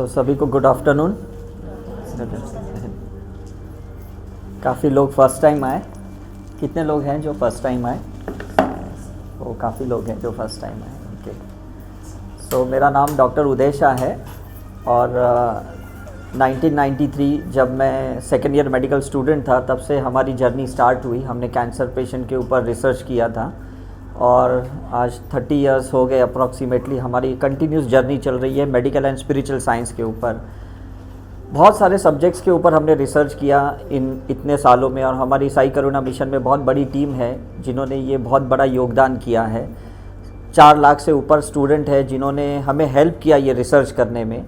सभी को good afternoon. काफ़ी लोग फर्स्ट टाइम आए। कितने लोग हैं जो फर्स्ट टाइम आए? वो काफ़ी लोग हैं जो फर्स्ट टाइम आए। ओके, सो मेरा नाम डॉक्टर उदय शाह है और 1993 जब मैं सेकेंड ईयर मेडिकल स्टूडेंट था तब से हमारी जर्नी स्टार्ट हुई। हमने कैंसर पेशेंट के ऊपर रिसर्च किया था और आज 30 इयर्स हो गए अप्रॉक्सीमेटली। हमारी कंटिन्यूस जर्नी चल रही है मेडिकल एंड स्पिरिचुअल साइंस के ऊपर। बहुत सारे सब्जेक्ट्स के ऊपर हमने रिसर्च किया इन इतने सालों में और हमारी साई करुणा मिशन में बहुत बड़ी टीम है जिन्होंने ये बहुत बड़ा योगदान किया है। 4 लाख से ऊपर स्टूडेंट है जिन्होंने हमें हेल्प किया ये रिसर्च करने में।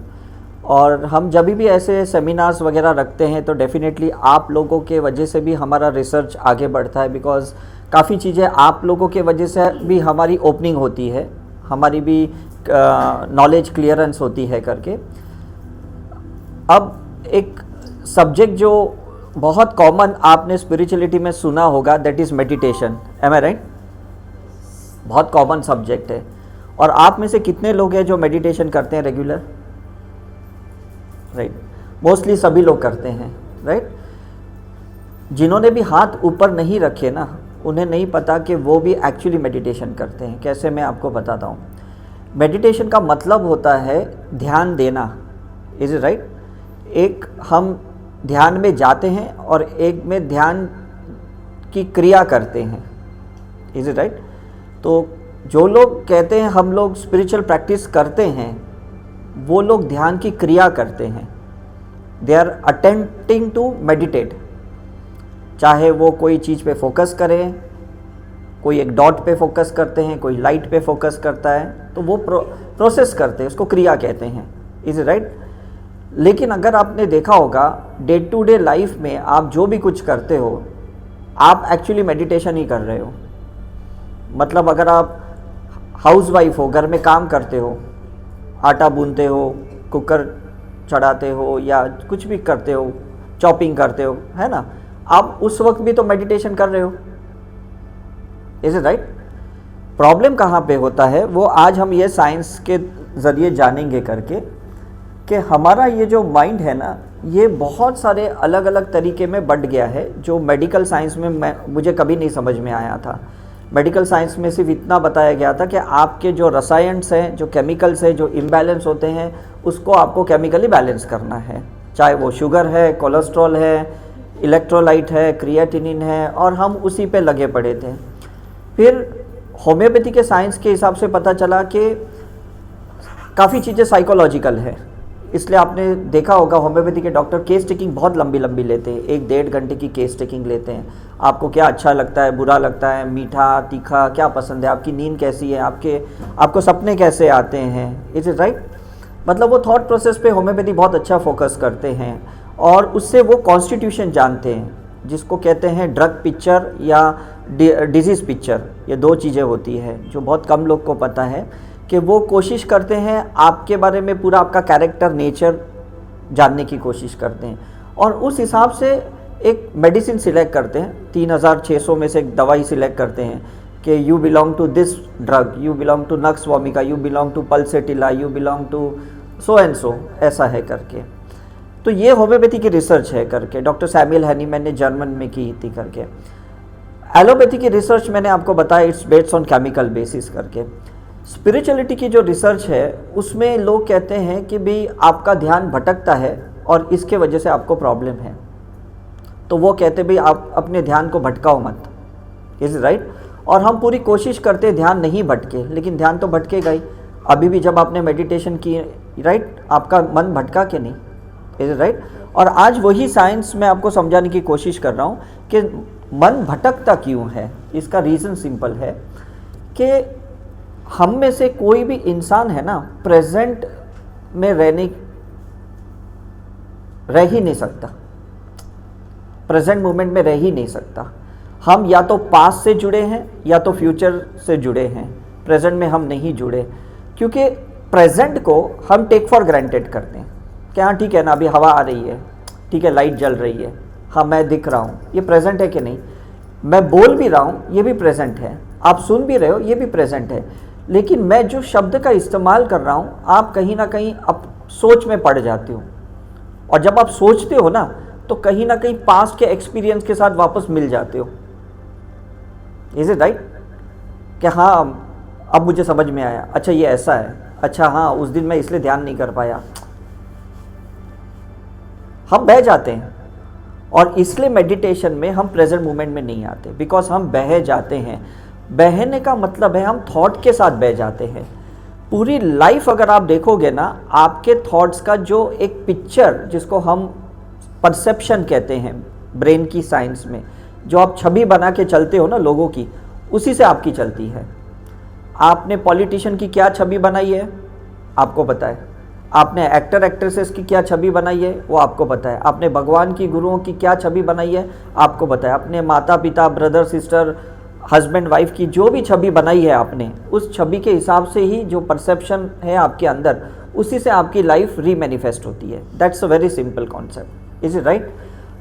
और हम जब भी ऐसे सेमिनार्स वगैरह रखते हैं तो डेफिनेटली आप लोगों के वजह से भी हमारा रिसर्च आगे बढ़ता है, बिकॉज़ काफ़ी चीज़ें आप लोगों के वजह से भी हमारी ओपनिंग होती है, हमारी भी नॉलेज क्लियरेंस होती है करके। अब एक सब्जेक्ट जो बहुत कॉमन आपने स्पिरिचुअलिटी में सुना होगा, that is meditation. Am I right? बहुत कॉमन सब्जेक्ट है। और आप में से कितने लोग हैं जो मेडिटेशन करते हैं रेगुलर? राइट, मोस्टली सभी लोग करते हैं। राइट, जिन्होंने भी हाथ ऊपर नहीं रखे ना, उन्हें नहीं पता कि वो भी एक्चुअली मेडिटेशन करते हैं। कैसे, मैं आपको बताता हूँ। मेडिटेशन का मतलब होता है ध्यान देना। Is it right? एक हम ध्यान में जाते हैं और एक में ध्यान की क्रिया करते हैं। Is it right? तो जो लोग कहते हैं हम लोग स्पिरिचुअल प्रैक्टिस करते हैं, वो लोग ध्यान की क्रिया करते हैं। They are attempting to meditate. चाहे वो कोई चीज़ पे फोकस करें, कोई एक डॉट पे फोकस करते हैं, कोई लाइट पे फोकस करता है, तो वो प्रोसेस करते हैं, उसको क्रिया कहते हैं। Is it right? लेकिन अगर आपने देखा होगा डे टू डे लाइफ में आप जो भी कुछ करते हो, आप एक्चुअली मेडिटेशन ही कर रहे हो। मतलब अगर आप हाउसवाइफ हो, घर में काम करते हो, आटा गूंथते हो, कुकर चढ़ाते हो या कुछ भी करते हो, चॉपिंग करते हो, है ना, आप उस वक्त भी तो मेडिटेशन कर रहे हो। Is it right? प्रॉब्लम कहाँ पे होता है वो आज हम ये साइंस के ज़रिए जानेंगे करके कि हमारा ये जो माइंड है ना, ये बहुत सारे अलग अलग तरीके में बढ़ गया है, जो मेडिकल साइंस में मुझे कभी नहीं समझ में आया था। मेडिकल साइंस में सिर्फ इतना बताया गया था कि आपके जो रसायन्स हैं, जो केमिकल्स हैं, जो इम्बैलेंस होते हैं, उसको आपको केमिकली बैलेंस करना है। चाहे वो शुगर है, कोलेस्ट्रॉल है, इलेक्ट्रोलाइट है, क्रिएटिनिन है, और हम उसी पे लगे पड़े थे। फिर होम्योपैथी के साइंस के हिसाब से पता चला कि काफ़ी चीज़ें साइकोलॉजिकल है। इसलिए आपने देखा होगा होम्योपैथी के डॉक्टर केस टेकिंग बहुत लंबी लंबी लेते हैं, 1-1.5 घंटे की केस टेकिंग लेते हैं। आपको क्या अच्छा लगता है, बुरा लगता है, मीठा तीखा क्या पसंद है, आपकी नींद कैसी है, आपको सपने कैसे आते हैं। Is it right? मतलब वो थॉट प्रोसेस पे होम्योपैथी बहुत अच्छा फोकस करते हैं और उससे वो कॉन्स्टिट्यूशन जानते हैं, जिसको कहते हैं ड्रग पिक्चर या डिजीज़ पिक्चर। ये 2 चीज़ें होती है जो बहुत कम लोग को पता है, कि वो कोशिश करते हैं आपके बारे में पूरा आपका कैरेक्टर, नेचर जानने की कोशिश करते हैं और उस हिसाब से एक मेडिसिन सिलेक्ट करते हैं। 3600 में से एक दवाई सिलेक्ट करते हैं कि you belong to this drug, you belong to nux vomica, you belong to pulsatilla, you belong to so and so, ऐसा है करके। तो ये होम्योपैथी की रिसर्च है करके, डॉक्टर सैमुअल हनीमैन ने जर्मन में की थी करके। एलोपैथी की रिसर्च मैंने आपको बताया, it's based on chemical basis करके। स्पिरिचुअलिटी की जो रिसर्च है उसमें लोग कहते हैं कि भाई आपका ध्यान भटकता है और इसके वजह से आपको प्रॉब्लम है, तो वो कहते हैं भाई आप अपने ध्यान को भटकाओ मत। Is right? और हम पूरी कोशिश करते हैं ध्यान नहीं भटके, लेकिन ध्यान तो भटकेगा ही। अभी भी जब आपने मेडिटेशन की, राइट, आपका मन भटका कि नहीं? Is right? और आज वही साइंस मैं आपको समझाने की कोशिश कर रहा हूँ कि मन भटकता क्यों है। इसका रीज़न सिंपल है कि हम में से कोई भी इंसान है ना, प्रेजेंट में रह ही नहीं सकता, प्रेजेंट मोमेंट में रह ही नहीं सकता। हम या तो पास्ट से जुड़े हैं या तो फ्यूचर से जुड़े हैं, प्रेजेंट में हम नहीं जुड़े, क्योंकि प्रेजेंट को हम टेक फॉर ग्रांटेड करते हैं कि हाँ ठीक है ना, अभी हवा आ रही है, ठीक है, लाइट जल रही है, हाँ मैं दिख रहा हूँ, ये प्रेजेंट है कि नहीं, मैं बोल भी रहा हूँ ये भी प्रेजेंट है, आप सुन भी रहे हो ये भी प्रेजेंट है। लेकिन मैं जो शब्द का इस्तेमाल कर रहा हूँ, आप कहीं ना कहीं सोच में पड़ जाते हो, और जब आप सोचते हो ना तो कहीं ना कहीं पास्ट के एक्सपीरियंस के साथ वापस मिल जाते हो। Is it right? कि हाँ अब मुझे समझ में आया, अच्छा ये ऐसा है, अच्छा हाँ उस दिन मैं इसलिए ध्यान नहीं कर पाया। हम बह जाते हैं, और इसलिए मेडिटेशन में हम प्रेजेंट मोमेंट में नहीं आते, बिकॉज हम बह जाते हैं। बहने का मतलब है हम थॉट के साथ बह जाते हैं। पूरी लाइफ अगर आप देखोगे ना, आपके थॉट्स का जो एक पिक्चर, जिसको हम परसेप्शन कहते हैं ब्रेन की साइंस में, जो आप छवि बना के चलते हो ना लोगों की, उसी से आपकी चलती है। आपने पॉलिटिशियन की क्या छवि बनाई है आपको पता है, आपने एक्टर एक्ट्रेसेस की क्या छवि बनाई है वो आपको पता है, आपने भगवान की गुरुओं की क्या छवि बनाई है आपको पता है, अपने माता पिता ब्रदर सिस्टर हस्बैंड वाइफ की जो भी छवि बनाई है आपने, उस छवि के हिसाब से ही जो परसेप्शन है आपके अंदर, उसी से आपकी लाइफ रीमैनिफेस्ट होती है। That's a very simple concept. Is it right?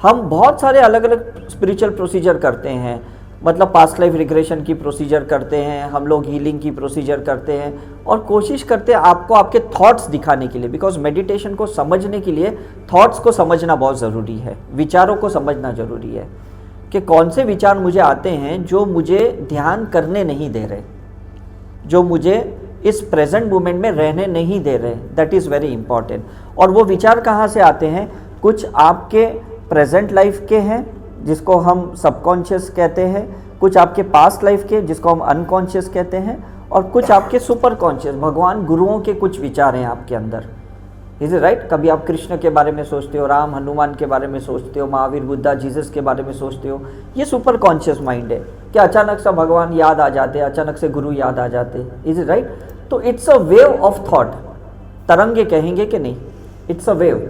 हम बहुत सारे अलग अलग स्पिरिचुअल प्रोसीजर करते हैं, मतलब पास्ट लाइफ रिग्रेशन की प्रोसीजर करते हैं, हम लोग हीलिंग की प्रोसीजर करते हैं, और कोशिश करते हैं आपको आपके थॉट्स दिखाने के लिए, बिकॉज मेडिटेशन को समझने के लिए थॉट्स को समझना बहुत ज़रूरी है, विचारों को समझना ज़रूरी है कि कौन से विचार मुझे आते हैं जो मुझे ध्यान करने नहीं दे रहे, जो मुझे इस प्रेजेंट मोमेंट में रहने नहीं दे रहे। That is very important. और वो विचार कहाँ से आते हैं? कुछ आपके प्रेजेंट लाइफ के हैं जिसको हम सबकॉन्शियस कहते हैं, कुछ आपके पास्ट लाइफ के जिसको हम अनकॉन्शियस कहते हैं, और कुछ आपके सुपर कॉन्शियस भगवान गुरुओं के कुछ विचार हैं आपके अंदर। Is it right? कभी आप कृष्ण के बारे में सोचते हो, राम हनुमान के बारे में सोचते हो, महावीर बुद्धा जीसस के बारे में सोचते हो, ये सुपर कॉन्शियस माइंड है कि अचानक से भगवान याद आ जाते, अचानक से गुरु याद आ जाते। Is it right? तो it's a wave of thought, तरंगे कहेंगे कि नहीं, इट्स अ वेव।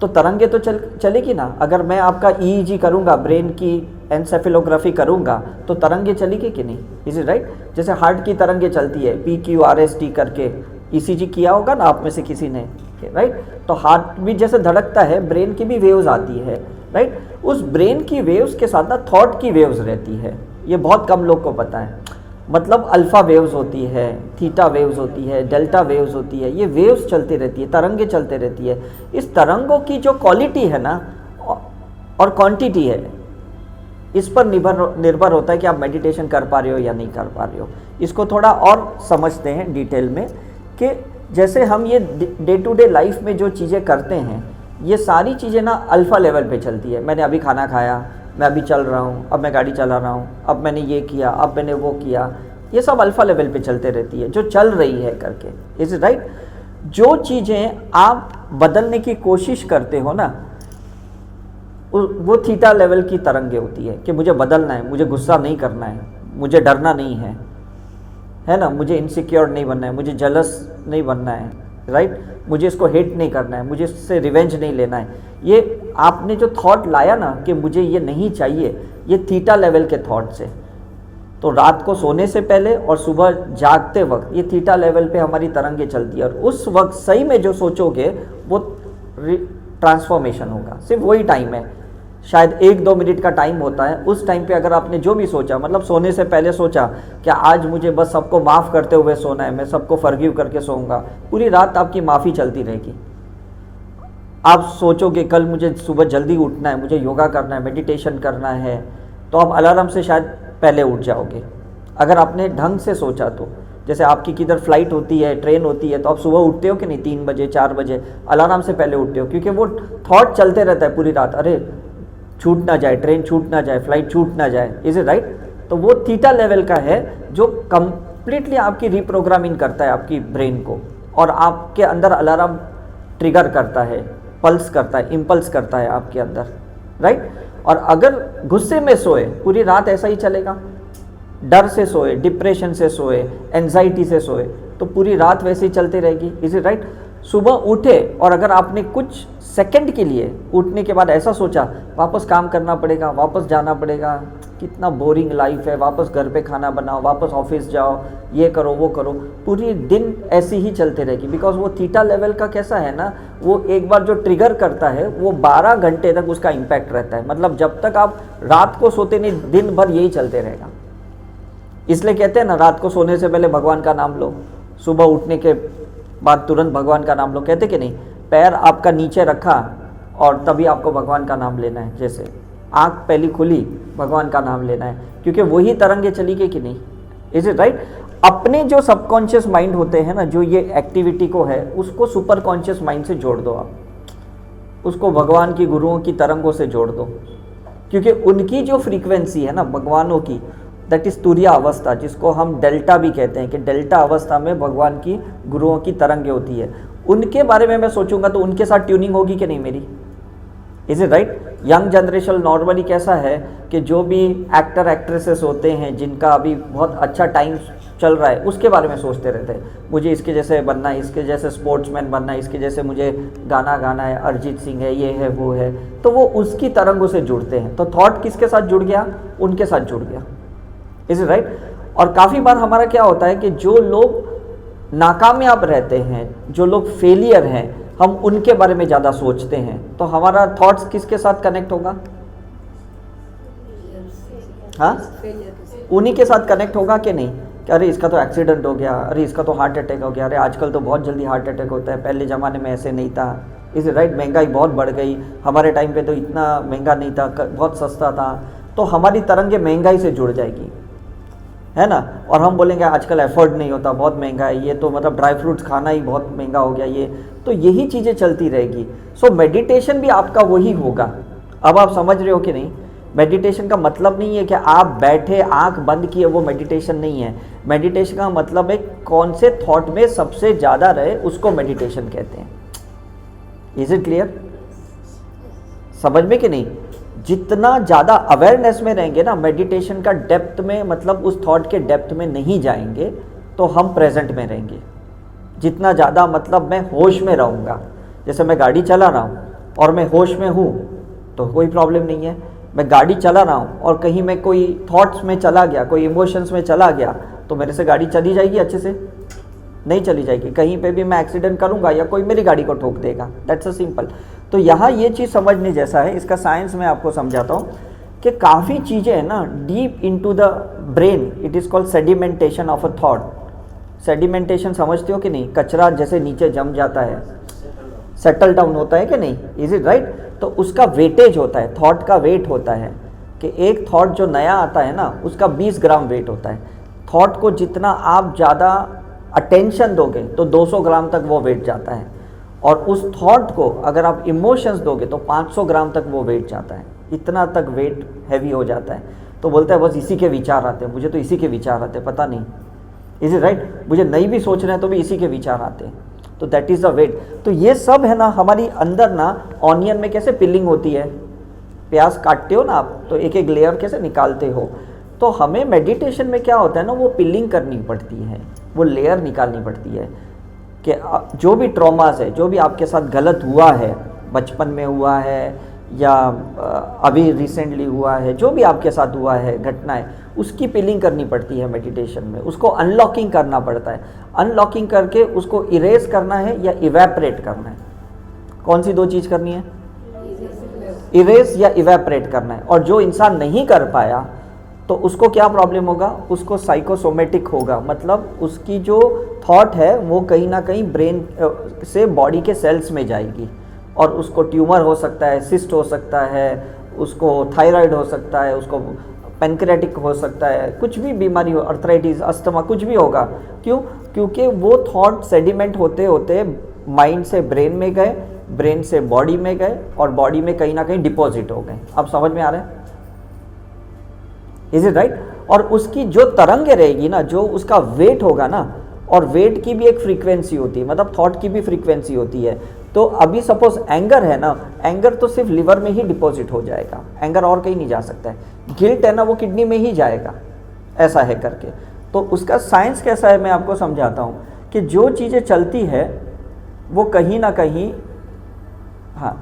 तो तरंगे तो चलेगी ना। अगर मैं आपका ईईजी करूंगा, ब्रेन की एनसेफेलोग्राफी करूंगा, तो तरंगे चलेगी कि नहीं? Is it right? जैसे हार्ट की तरंगे चलती है PQRST करके, ईसीजी किया होगा ना आप में से किसी ने, राइट? तो हार्ट भी जैसे धड़कता है, ब्रेन की भी वेव्स आती है, राइट? उस ब्रेन की वेव्स के साथ ना थॉट की वेव्स रहती है, ये बहुत कम लोग को पता है। मतलब अल्फा वेव्स होती है, थीटा वेव्स होती है, डेल्टा वेव्स होती है, ये वेव्स चलती रहती है, तरंगे चलते रहती है। इस तरंगों की जो क्वालिटी है ना और क्वांटिटी है, इस पर निर्भर होता है कि आप मेडिटेशन कर पा रहे हो या नहीं कर पा रहे हो। इसको थोड़ा और समझते हैं डिटेल में कि जैसे हम ये डे टू डे लाइफ में जो चीज़ें करते हैं, ये सारी चीज़ें ना अल्फ़ा लेवल पे चलती है। मैंने अभी खाना खाया, मैं अभी चल रहा हूँ, अब मैं गाड़ी चला रहा हूँ, अब मैंने ये किया, अब मैंने वो किया, ये सब अल्फ़ा लेवल पे चलते रहती है, जो चल रही है करके। Is it right? जो चीज़ें आप बदलने की कोशिश करते हो ना, वो थीटा लेवल की तरंगे होती है कि मुझे बदलना है, मुझे गुस्सा नहीं करना है, मुझे डरना नहीं है ना, मुझे इनसिक्योर नहीं बनना है, मुझे जलस नहीं बनना है, राइट? मुझे इसको हेट नहीं करना है, मुझे इससे रिवेंज नहीं लेना है। ये आपने जो थॉट लाया ना कि मुझे ये नहीं चाहिए, ये थीटा लेवल के थॉट से। तो रात को सोने से पहले और सुबह जागते वक्त ये थीटा लेवल पे हमारी तरंगे चलती है, और उस वक्त सही में जो सोचोगे वो ट्रांसफॉर्मेशन होगा। सिर्फ वही टाइम है, शायद 1-2 मिनट का टाइम होता है। उस टाइम पे अगर आपने जो भी सोचा, मतलब सोने से पहले सोचा कि आज मुझे बस सबको माफ़ करते हुए सोना है, मैं सबको फॉरगिव करके सोऊंगा, पूरी रात आपकी माफ़ी चलती रहेगी। आप सोचोगे कल मुझे सुबह जल्दी उठना है, मुझे योगा करना है, मेडिटेशन करना है, तो आप अलार्म से शायद पहले उठ जाओगे। अगर आपने ढंग से सोचा तो, जैसे आपकी किधर फ्लाइट होती है, ट्रेन होती है, तो आप सुबह उठते हो कि नहीं, 3 बजे 4 बजे अलार्म से पहले उठते हो, क्योंकि वो थॉट चलते रहता है पूरी रात, अरे छूट ना जाए, ट्रेन छूट ना जाए, फ्लाइट छूट ना जाए। Is it right? तो वो थीटा लेवल का है जो कंप्लीटली आपकी रिप्रोग्रामिंग करता है आपकी ब्रेन को, और आपके अंदर अलार्म ट्रिगर करता है, पल्स करता है, इम्पल्स करता है आपके अंदर, राइट? और अगर गुस्से में सोए पूरी रात ऐसा ही चलेगा, डर से सोए, डिप्रेशन से सोए, एंजाइटी से सोए, तो पूरी रात वैसे ही चलती रहेगी। Is it right? सुबह उठे और अगर आपने कुछ सेकंड के लिए उठने के बाद ऐसा सोचा वापस काम करना पड़ेगा, वापस जाना पड़ेगा, कितना बोरिंग लाइफ है, वापस घर पे खाना बनाओ, वापस ऑफिस जाओ, ये करो वो करो, पूरी दिन ऐसी ही चलते रहेगी। बिकॉज वो थीटा लेवल का कैसा है ना, वो एक बार जो ट्रिगर करता है वो 12 घंटे तक उसका इम्पैक्ट रहता है। मतलब जब तक आप रात को सोते नहीं, दिन भर यही चलते रहेगा। इसलिए कहते हैं ना, रात को सोने से पहले भगवान का नाम लो, सुबह उठने के बाद तुरंत भगवान का नाम लो, कहते कि नहीं? पैर आपका नीचे रखा और तभी आपको भगवान का नाम लेना है, जैसे आँख पहली खुली भगवान का नाम लेना है, क्योंकि वही तरंगे चली गई कि नहीं? Is it right? अपने जो सबकॉन्शियस माइंड होते हैं ना, जो ये एक्टिविटी को है, उसको सुपर कॉन्शियस माइंड से जोड़ दो आप, उसको भगवान की गुरुओं की तरंगों से जोड़ दो, क्योंकि उनकी जो फ्रीक्वेंसी है ना भगवानों की, दैट इज तुरिया अवस्था, जिसको हम डेल्टा भी कहते हैं, कि डेल्टा अवस्था में भगवान की गुरुओं की तरंगे होती है। उनके बारे में मैं सोचूंगा तो उनके साथ ट्यूनिंग होगी कि नहीं मेरी? Is it right? Young generation normally कैसा है कि जो भी एक्टर एक्ट्रेसेस होते हैं जिनका अभी बहुत अच्छा टाइम चल रहा है, उसके बारे में सोचते रहते हैं, मुझे इसके जैसे बनना है, इसके जैसे स्पोर्ट्समैन बनना है, इसके जैसे मुझे गाना गाना है, अरिजीत सिंह है, ये है वो है, तो वो उसकी तरंगों से जुड़ते हैं। तो थॉट किसके साथ जुड़ गया? उनके साथ जुड़ गया। Is it right? और काफ़ी बार हमारा क्या होता है कि जो लोग नाकामयाब रहते हैं, जो लोग फेलियर हैं, हम उनके बारे में ज़्यादा सोचते हैं, तो हमारा थॉट्स किसके साथ कनेक्ट होगा? हाँ, उन्हीं के साथ कनेक्ट होगा कि नहीं? कि अरे इसका तो एक्सीडेंट हो गया, अरे इसका तो हार्ट अटैक हो गया, अरे आजकल तो बहुत जल्दी हार्ट अटैक होता है, पहले ज़माने में ऐसे नहीं था। Is right? महंगाई बहुत बढ़ गई, हमारे टाइम पे तो इतना महंगा नहीं था, बहुत सस्ता था। तो हमारी तरंगे महंगाई से जुड़ जाएगी, है ना? और हम बोलेंगे आजकल एफोर्ड नहीं होता, बहुत महंगा है, ये तो मतलब ड्राई फ्रूट्स खाना ही बहुत महंगा हो गया, ये तो यही चीज़ें चलती रहेगी। सो मेडिटेशन भी आपका वही होगा। अब आप समझ रहे हो कि नहीं? मेडिटेशन का मतलब नहीं है कि आप बैठे आंख बंद किए, वो मेडिटेशन नहीं है। मेडिटेशन का मतलब है कौन से थॉट में सबसे ज़्यादा रहे, उसको मेडिटेशन कहते हैं। Is it clear? समझ में कि नहीं? जितना ज़्यादा अवेयरनेस में रहेंगे ना, मेडिटेशन का डेप्थ में, मतलब उस थॉट के डेप्थ में नहीं जाएंगे, तो हम प्रेजेंट में रहेंगे। जितना ज़्यादा मतलब मैं होश में रहूँगा, जैसे मैं गाड़ी चला रहा हूँ और मैं होश में हूँ तो कोई प्रॉब्लम नहीं है। मैं गाड़ी चला रहा हूँ और कहीं मैं कोई थॉट्स में चला गया, कोई इमोशंस में चला गया, तो मेरे से गाड़ी चली जाएगी? अच्छे से नहीं चली जाएगी। कहीं पे भी मैं एक्सीडेंट करूँगा या कोई मेरी गाड़ी को ठोक देगा। That's a simple. तो यहाँ ये चीज़ समझने जैसा है। इसका साइंस मैं आपको समझाता हूँ कि काफ़ी चीज़ें हैं ना deep into the brain, it is called sedimentation of a thought. Sedimentation समझते हो कि नहीं? कचरा जैसे नीचे जम जाता है, सेटल डाउन होता है कि नहीं? Is it right? तो उसका वेटेज होता है, थॉट का वेट होता है कि एक थॉट जो नया आता है ना, उसका 20 ग्राम वेट होता है। थॉट को जितना आप ज़्यादा अटेंशन दोगे तो 200 ग्राम तक वो वेट जाता है, और उस थॉट को अगर आप इमोशंस दोगे तो 500 ग्राम तक वो वेट जाता है। इतना तक वेट हैवी हो जाता है। तो बोलता है बस इसी के विचार आते हैं, मुझे तो इसी के विचार आते हैं, पता नहीं। Is it right? मुझे नहीं भी सोचना है तो भी इसी के विचार आते हैं। तो दैट इज़ द वेट। तो ये सब है ना हमारी अंदर ना, ऑनियन में कैसे पिलिंग होती है, प्याज काटते हो ना आप, तो एक एक लेयर कैसे निकालते हो, तो हमें मेडिटेशन में क्या होता है ना, वो पिलिंग करनी पड़ती है, वो लेयर निकालनी पड़ती है कि जो भी ट्रॉमास है, जो भी आपके साथ गलत हुआ है, बचपन में हुआ है या अभी रिसेंटली हुआ है, जो भी आपके साथ हुआ है घटनाएं, उसकी पिलिंग करनी पड़ती है मेडिटेशन में। उसको अनलॉकिंग करना पड़ता है। अनलॉकिंग करके उसको इरेज करना है या इवेपरेट करना है। कौन सी दो चीज़ करनी है? इरेज या इवेपरेट करना है। और जो इंसान नहीं कर पाया तो उसको क्या प्रॉब्लम होगा? उसको साइकोसोमेटिक होगा, मतलब उसकी जो थॉट है वो कहीं ना कहीं ब्रेन से बॉडी के सेल्स में जाएगी, और उसको ट्यूमर हो सकता है, सिस्ट हो सकता है, उसको थायराइड हो सकता है, उसको पैनक्रेटिक हो सकता है, कुछ भी बीमारी हो, अर्थराइटिस, अस्थमा, कुछ भी होगा। क्यों? क्योंकि वो थॉट सेडिमेंट होते होते माइंड से ब्रेन में गए, ब्रेन से बॉडी में गए, और बॉडी में कहीं ना कहीं डिपॉजिट हो गए। अब समझ में आ रहा है? Is it right? और उसकी जो तरंगे रहेगी ना, जो उसका वेट होगा ना, और वेट की भी एक फ्रीक्वेंसी होती है, मतलब थॉट की भी फ्रीक्वेंसी होती है। तो अभी सपोज एंगर है ना, एंगर तो सिर्फ लिवर में ही डिपॉजिट हो जाएगा, एंगर और कहीं नहीं जा सकता है। गिल्ट है ना, वो किडनी में ही जाएगा, ऐसा है करके। तो उसका साइंस कैसा है मैं आपको समझाता हूँ कि जो चीज़ें चलती है वो कहीं ना कहीं, हाँ,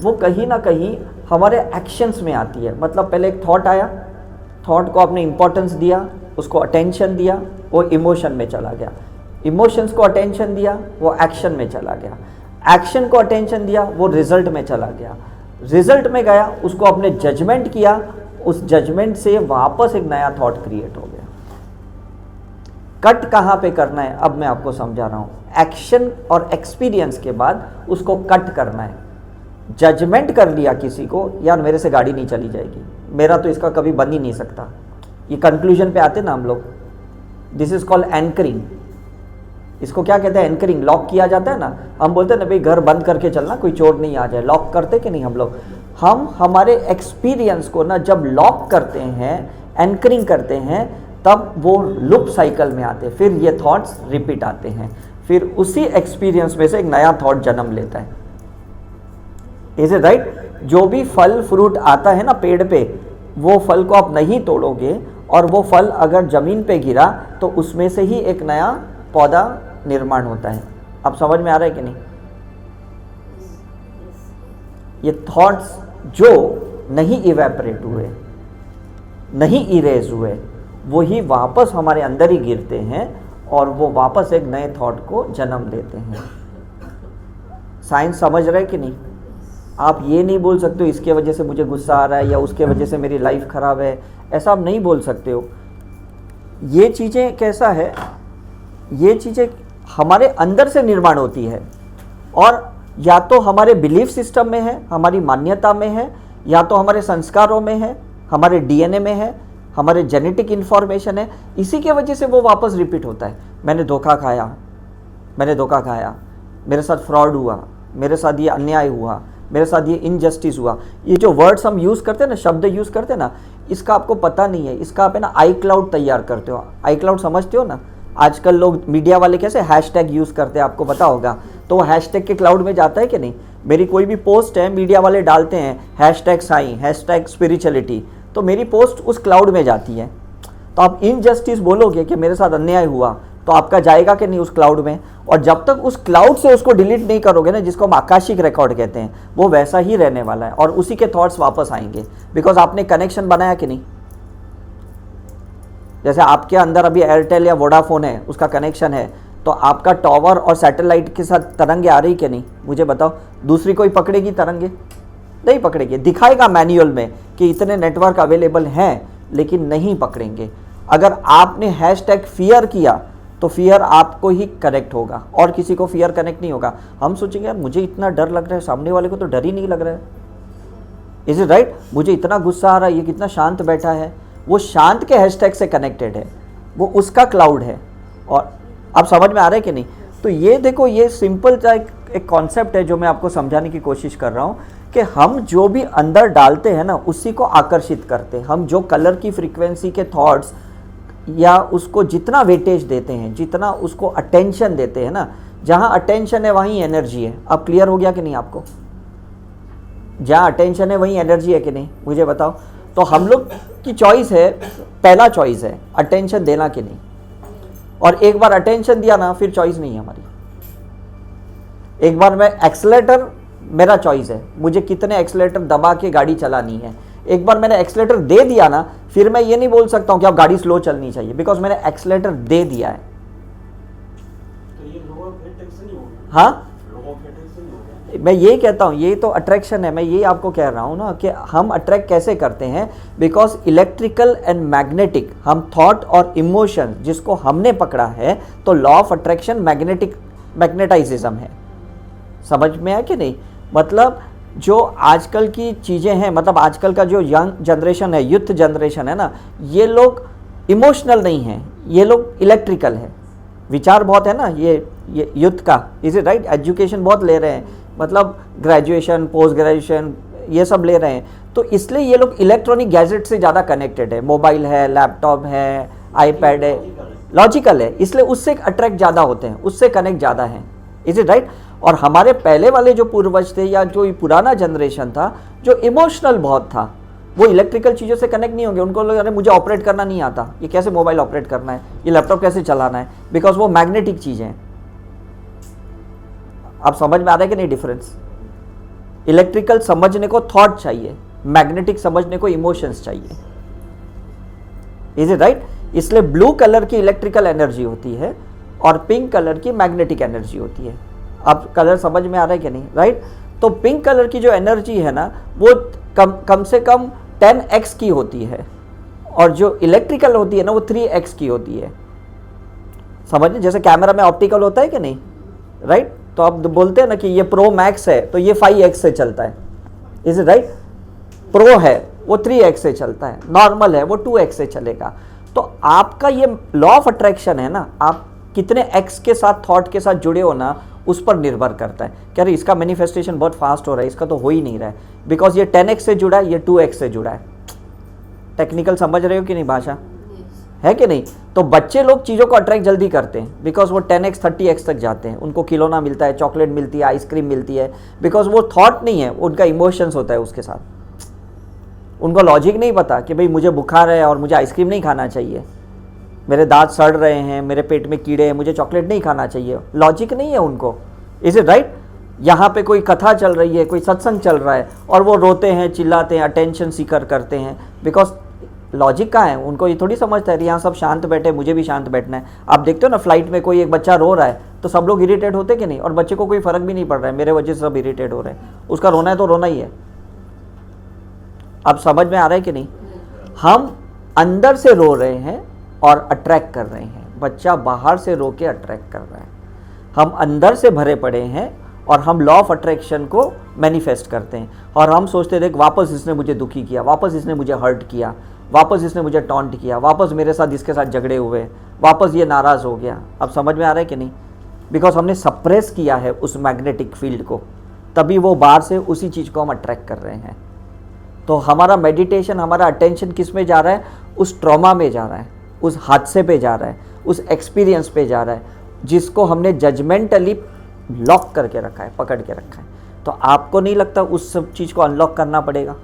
वो कहीं ना कहीं हमारे एक्शंस में आती है। मतलब पहले एक थॉट आया, थॉट को आपने इम्पोर्टेंस दिया, उसको अटेंशन दिया, वो इमोशन में चला गया। इमोशंस को अटेंशन दिया, वो एक्शन में चला गया। एक्शन को अटेंशन दिया, वो रिजल्ट में चला गया। रिजल्ट में गया, उसको आपने जजमेंट किया, उस जजमेंट से वापस एक नया थॉट क्रिएट हो गया। कट कहाँ पे करना है अब मैं आपको समझा रहा हूँ। एक्शन और एक्सपीरियंस के बाद उसको कट करना है। जजमेंट कर लिया किसी को, यार मेरे से गाड़ी नहीं चली जाएगी, मेरा तो इसका कभी बन ही नहीं सकता, ये कंक्लूजन पे आते ना हम लोग। This is called anchoring. इसको क्या कहते हैं? एंकरिंग। लॉक किया जाता है ना, हम बोलते हैं ना भाई घर बंद करके चलना, कोई चोर नहीं आ जाए। लॉक करते कि नहीं हम लोग? हम हमारे एक्सपीरियंस को ना जब लॉक करते हैं, एंकरिंग करते हैं, तब वो लूप साइकिल में आते हैं, फिर ये थॉट्स रिपीट आते हैं, फिर उसी एक्सपीरियंस में से एक नया थॉट जन्म लेता है। Is it right? जो भी फल फ्रूट आता है ना पेड़ पे, वो फल को आप नहीं तोड़ोगे और वो फल अगर जमीन पे गिरा तो उसमें से ही एक नया पौधा निर्माण होता है। आप समझ में आ रहा है कि नहीं? ये थॉट्स जो नहीं इवेपरेट हुए, नहीं इरेज हुए, वो ही वापस हमारे अंदर ही गिरते हैं और वो वापस एक नए थॉट को जन्म देते हैं। साइंस समझ रहे कि नहीं? आप ये नहीं बोल सकते हो इसके वजह से मुझे गुस्सा आ रहा है या उसके वजह से मेरी लाइफ खराब है, ऐसा आप नहीं बोल सकते हो। ये चीज़ें कैसा है, ये चीज़ें हमारे अंदर से निर्माण होती है और या तो हमारे बिलीफ सिस्टम में है, हमारी मान्यता में है, या तो हमारे संस्कारों में है, हमारे डीएनए में है, हमारे जेनेटिक इन्फॉर्मेशन है। इसी के वजह से वो वापस रिपीट होता है। मैंने धोखा खाया, मैंने धोखा खाया, मेरे साथ फ्रॉड हुआ, मेरे साथ ये अन्याय हुआ, मेरे साथ ये इनजस्टिस हुआ। ये जो वर्ड्स हम यूज़ करते हैं ना, शब्द यूज़ करते हैं ना, इसका आपको पता नहीं है। इसका आप है ना आई क्लाउड तैयार करते हो। आई क्लाउड समझते हो ना? आजकल लोग मीडिया वाले कैसे हैशटैग यूज़ करते हैं, आपको पता होगा। तो हैशटैग के क्लाउड में जाता है कि नहीं? मेरी कोई भी पोस्ट है, मीडिया वाले डालते हैं हैशटैग साईं, हैशटैग स्पिरिचुअलिटी, तो मेरी पोस्ट उस क्लाउड में जाती है। तो आप इनजस्टिस बोलोगे कि मेरे साथ अन्याय हुआ, तो आपका जाएगा कि नहीं उस क्लाउड में? और जब तक उस क्लाउड से उसको डिलीट नहीं करोगे ना, जिसको हम आकाशिक रिकॉर्ड कहते हैं, वो वैसा ही रहने वाला है और उसी के थॉट्स वापस आएंगे। बिकॉज आपने कनेक्शन बनाया कि नहीं? जैसे आपके अंदर अभी एयरटेल या वोडाफोन है, उसका कनेक्शन है, तो आपका टावर और सैटेलाइट के साथ तरंगे आ रही कि नहीं? मुझे बताओ, दूसरी कोई पकड़ेगी तरंगे? नहीं पकड़ेगी। दिखाएगा मैनुअल में कि इतने नेटवर्क अवेलेबल हैं, लेकिन नहीं पकड़ेंगे। अगर आपने हैशटैग फियर किया तो फियर आपको ही कनेक्ट होगा और किसी को फियर कनेक्ट नहीं होगा। हम सोचेंगे यार मुझे इतना डर लग रहा है, सामने वाले को तो डर ही नहीं लग रहा है। Is it right? मुझे इतना गुस्सा आ रहा है, ये कितना शांत बैठा है। वो शांत के हैशटैग से कनेक्टेड है, वो उसका क्लाउड है। और आप समझ में आ रहा है कि नहीं? तो ये देखो, ये सिंपल एक कॉन्सेप्ट है जो मैं आपको समझाने की कोशिश कर रहा हूँ कि हम जो भी अंदर डालते हैं ना, उसी को आकर्षित करते हैं। हम जो कलर की फ्रीक्वेंसी के थॉट्स या उसको जितना वेटेज देते हैं, जितना उसको अटेंशन देते हैं ना, जहाँ अटेंशन है वहीं एनर्जी है। अब क्लियर हो गया कि नहीं आपको? जहाँ अटेंशन है वहीं एनर्जी है कि नहीं? मुझे बताओ। तो हम लोग की चॉइस है, पहला चॉइस है अटेंशन देना कि नहीं। और एक बार अटेंशन दिया ना, फिर चॉइस नहीं है हमारी। एक बार मैं एक्सेलेरेटर, मेरा चॉइस है, मुझे कितने एक्सेलेरेटर दबा के गाड़ी चलानी है। एक बार मैंने एक्सेलेरेटर दे दिया ना, फिर मैं ये नहीं बोल सकता हूं कि अब गाड़ी स्लो चलनी चाहिए, बिकॉज मैंने एक्सेलेरेटर दे दिया है। तो ये लो ऑफ अटेंशन ही हो गया। हाँ, मैं ये कहता हूँ, ये तो अट्रैक्शन है। मैं ये आपको कह रहा हूँ ना कि हम अट्रैक्ट कैसे करते हैं, बिकॉज इलेक्ट्रिकल एंड मैग्नेटिक, हम थॉट और इमोशन जिसको हमने पकड़ा है, तो लॉ ऑफ अट्रैक्शन मैग्नेटाइजिज्म है। समझ में आया कि नहीं? मतलब जो आजकल की चीज़ें हैं, मतलब आजकल का जो यंग जनरेशन है, यूथ जनरेशन है ना, ये लोग इमोशनल नहीं हैं, ये लोग इलेक्ट्रिकल है। विचार बहुत है ना ये यूथ का। Is it right? एजुकेशन बहुत ले रहे हैं, मतलब ग्रेजुएशन, पोस्ट ग्रेजुएशन, ये सब ले रहे हैं। तो इसलिए ये लोग इलेक्ट्रॉनिक गैजेट से ज़्यादा कनेक्टेड है। मोबाइल है, लैपटॉप है, आईपैड है, लॉजिकल है, इसलिए उससे अट्रैक्ट ज़्यादा होते हैं, उससे कनेक्ट ज़्यादा हैं। Is it right? और हमारे पहले वाले जो पूर्वज थे या जो पुराना जनरेशन था, जो इमोशनल बहुत था, वो इलेक्ट्रिकल चीज़ों से कनेक्ट नहीं होंगे। उनको लोग, अरे मुझे ऑपरेट करना नहीं आता, ये कैसे मोबाइल ऑपरेट करना है, ये लैपटॉप कैसे चलाना है, बिकॉज वो मैग्नेटिक चीज़ें हैं। आप समझ में आ रहा है कि नहीं डिफरेंस? इलेक्ट्रिकल समझने को थॉट चाहिए, मैग्नेटिक समझने को इमोशंस चाहिए। Is it right? इसलिए ब्लू कलर की इलेक्ट्रिकल एनर्जी होती है और पिंक कलर की मैग्नेटिक एनर्जी होती है। अब कलर समझ में आ रहा है कि नहीं? राइट? तो पिंक कलर की जो एनर्जी है ना, वो कम से कम 10x की होती है, और जो इलेक्ट्रिकल होती है ना, वो 3x की होती है। समझिए, जैसे कैमरा में ऑप्टिकल होता है कि नहीं, राइट? तो आप बोलते हैं ना कि ये प्रो मैक्स है तो ये 5x से चलता है, इज इट राइट? प्रो है वो 3x से चलता है, नॉर्मल है वो 2x से चलेगा। तो आपका ये लॉ ऑफ अट्रैक्शन है ना, आप कितने x के साथ, थॉट के साथ जुड़े हो ना, उस पर निर्भर करता है। कह रहे इसका मैनिफेस्टेशन बहुत फास्ट हो रहा है, इसका तो हो ही नहीं रहा है, बिकॉज ये 10x से जुड़ा है, ये 2x से जुड़ा है। टेक्निकल समझ रहे हो कि नहीं भाषा, है कि नहीं? तो बच्चे लोग चीज़ों को अट्रैक्ट जल्दी करते हैं बिकॉज वो 10x 30x तक जाते हैं, उनको खिलौना मिलता है, चॉकलेट मिलती है, आइसक्रीम मिलती है, बिकॉज वो थॉट नहीं है, उनका इमोशंस होता है उसके साथ। उनको लॉजिक नहीं पता कि भाई मुझे बुखार है और मुझे आइसक्रीम नहीं खाना चाहिए, मेरे दांत सड़ रहे हैं, मेरे पेट में कीड़े हैं, मुझे चॉकलेट नहीं खाना चाहिए। लॉजिक नहीं है उनको, इज इट राइट? यहाँ पे कोई कथा चल रही है, कोई सत्संग चल रहा है और वो रोते हैं, चिल्लाते हैं, अटेंशन सीकर करते हैं, बिकॉज लॉजिक कहाँ है? उनको ये थोड़ी समझता है यहाँ सब शांत बैठे, मुझे भी शांत बैठना है। आप देखते हो ना फ्लाइट में कोई एक बच्चा रो रहा है तो सब लोग इरिटेट होते कि नहीं? और बच्चे को कोई फर्क भी नहीं पड़ रहा है, मेरे वजह से सब इरिटेट हो रहे हैं, उसका रोना है तो रोना ही है। अब समझ में आ रहा है कि नहीं? हम अंदर से रो रहे हैं और अट्रैक्ट कर रहे हैं, बच्चा बाहर से रो के अट्रैक्ट कर रहा है। हम अंदर से भरे पड़े हैं और हम लॉ ऑफ अट्रैक्शन को मैनिफेस्ट करते हैं और हम सोचते देख वापस इसने मुझे दुखी किया, वापस इसने मुझे हर्ट किया, वापस इसने मुझे टॉन्ट किया, वापस मेरे साथ इसके साथ झगड़े हुए, वापस ये नाराज़ हो गया। अब समझ में आ रहा है कि नहीं? बिकॉज हमने सप्रेस किया है उस मैग्नेटिक फील्ड को, तभी वो बाहर से उसी चीज़ को हम अट्रैक्ट कर रहे हैं। तो हमारा मेडिटेशन, हमारा अटेंशन किस में जा रहा है? उस ट्रॉमा में जा रहा है, उस हादसे पे जा रहा है, उस एक्सपीरियंस पे जा रहा है जिसको हमने जजमेंटली लॉक करके रखा है, पकड़ के रखा है। तो आपको नहीं लगता उस सब चीज़ को अनलॉक करना पड़ेगा?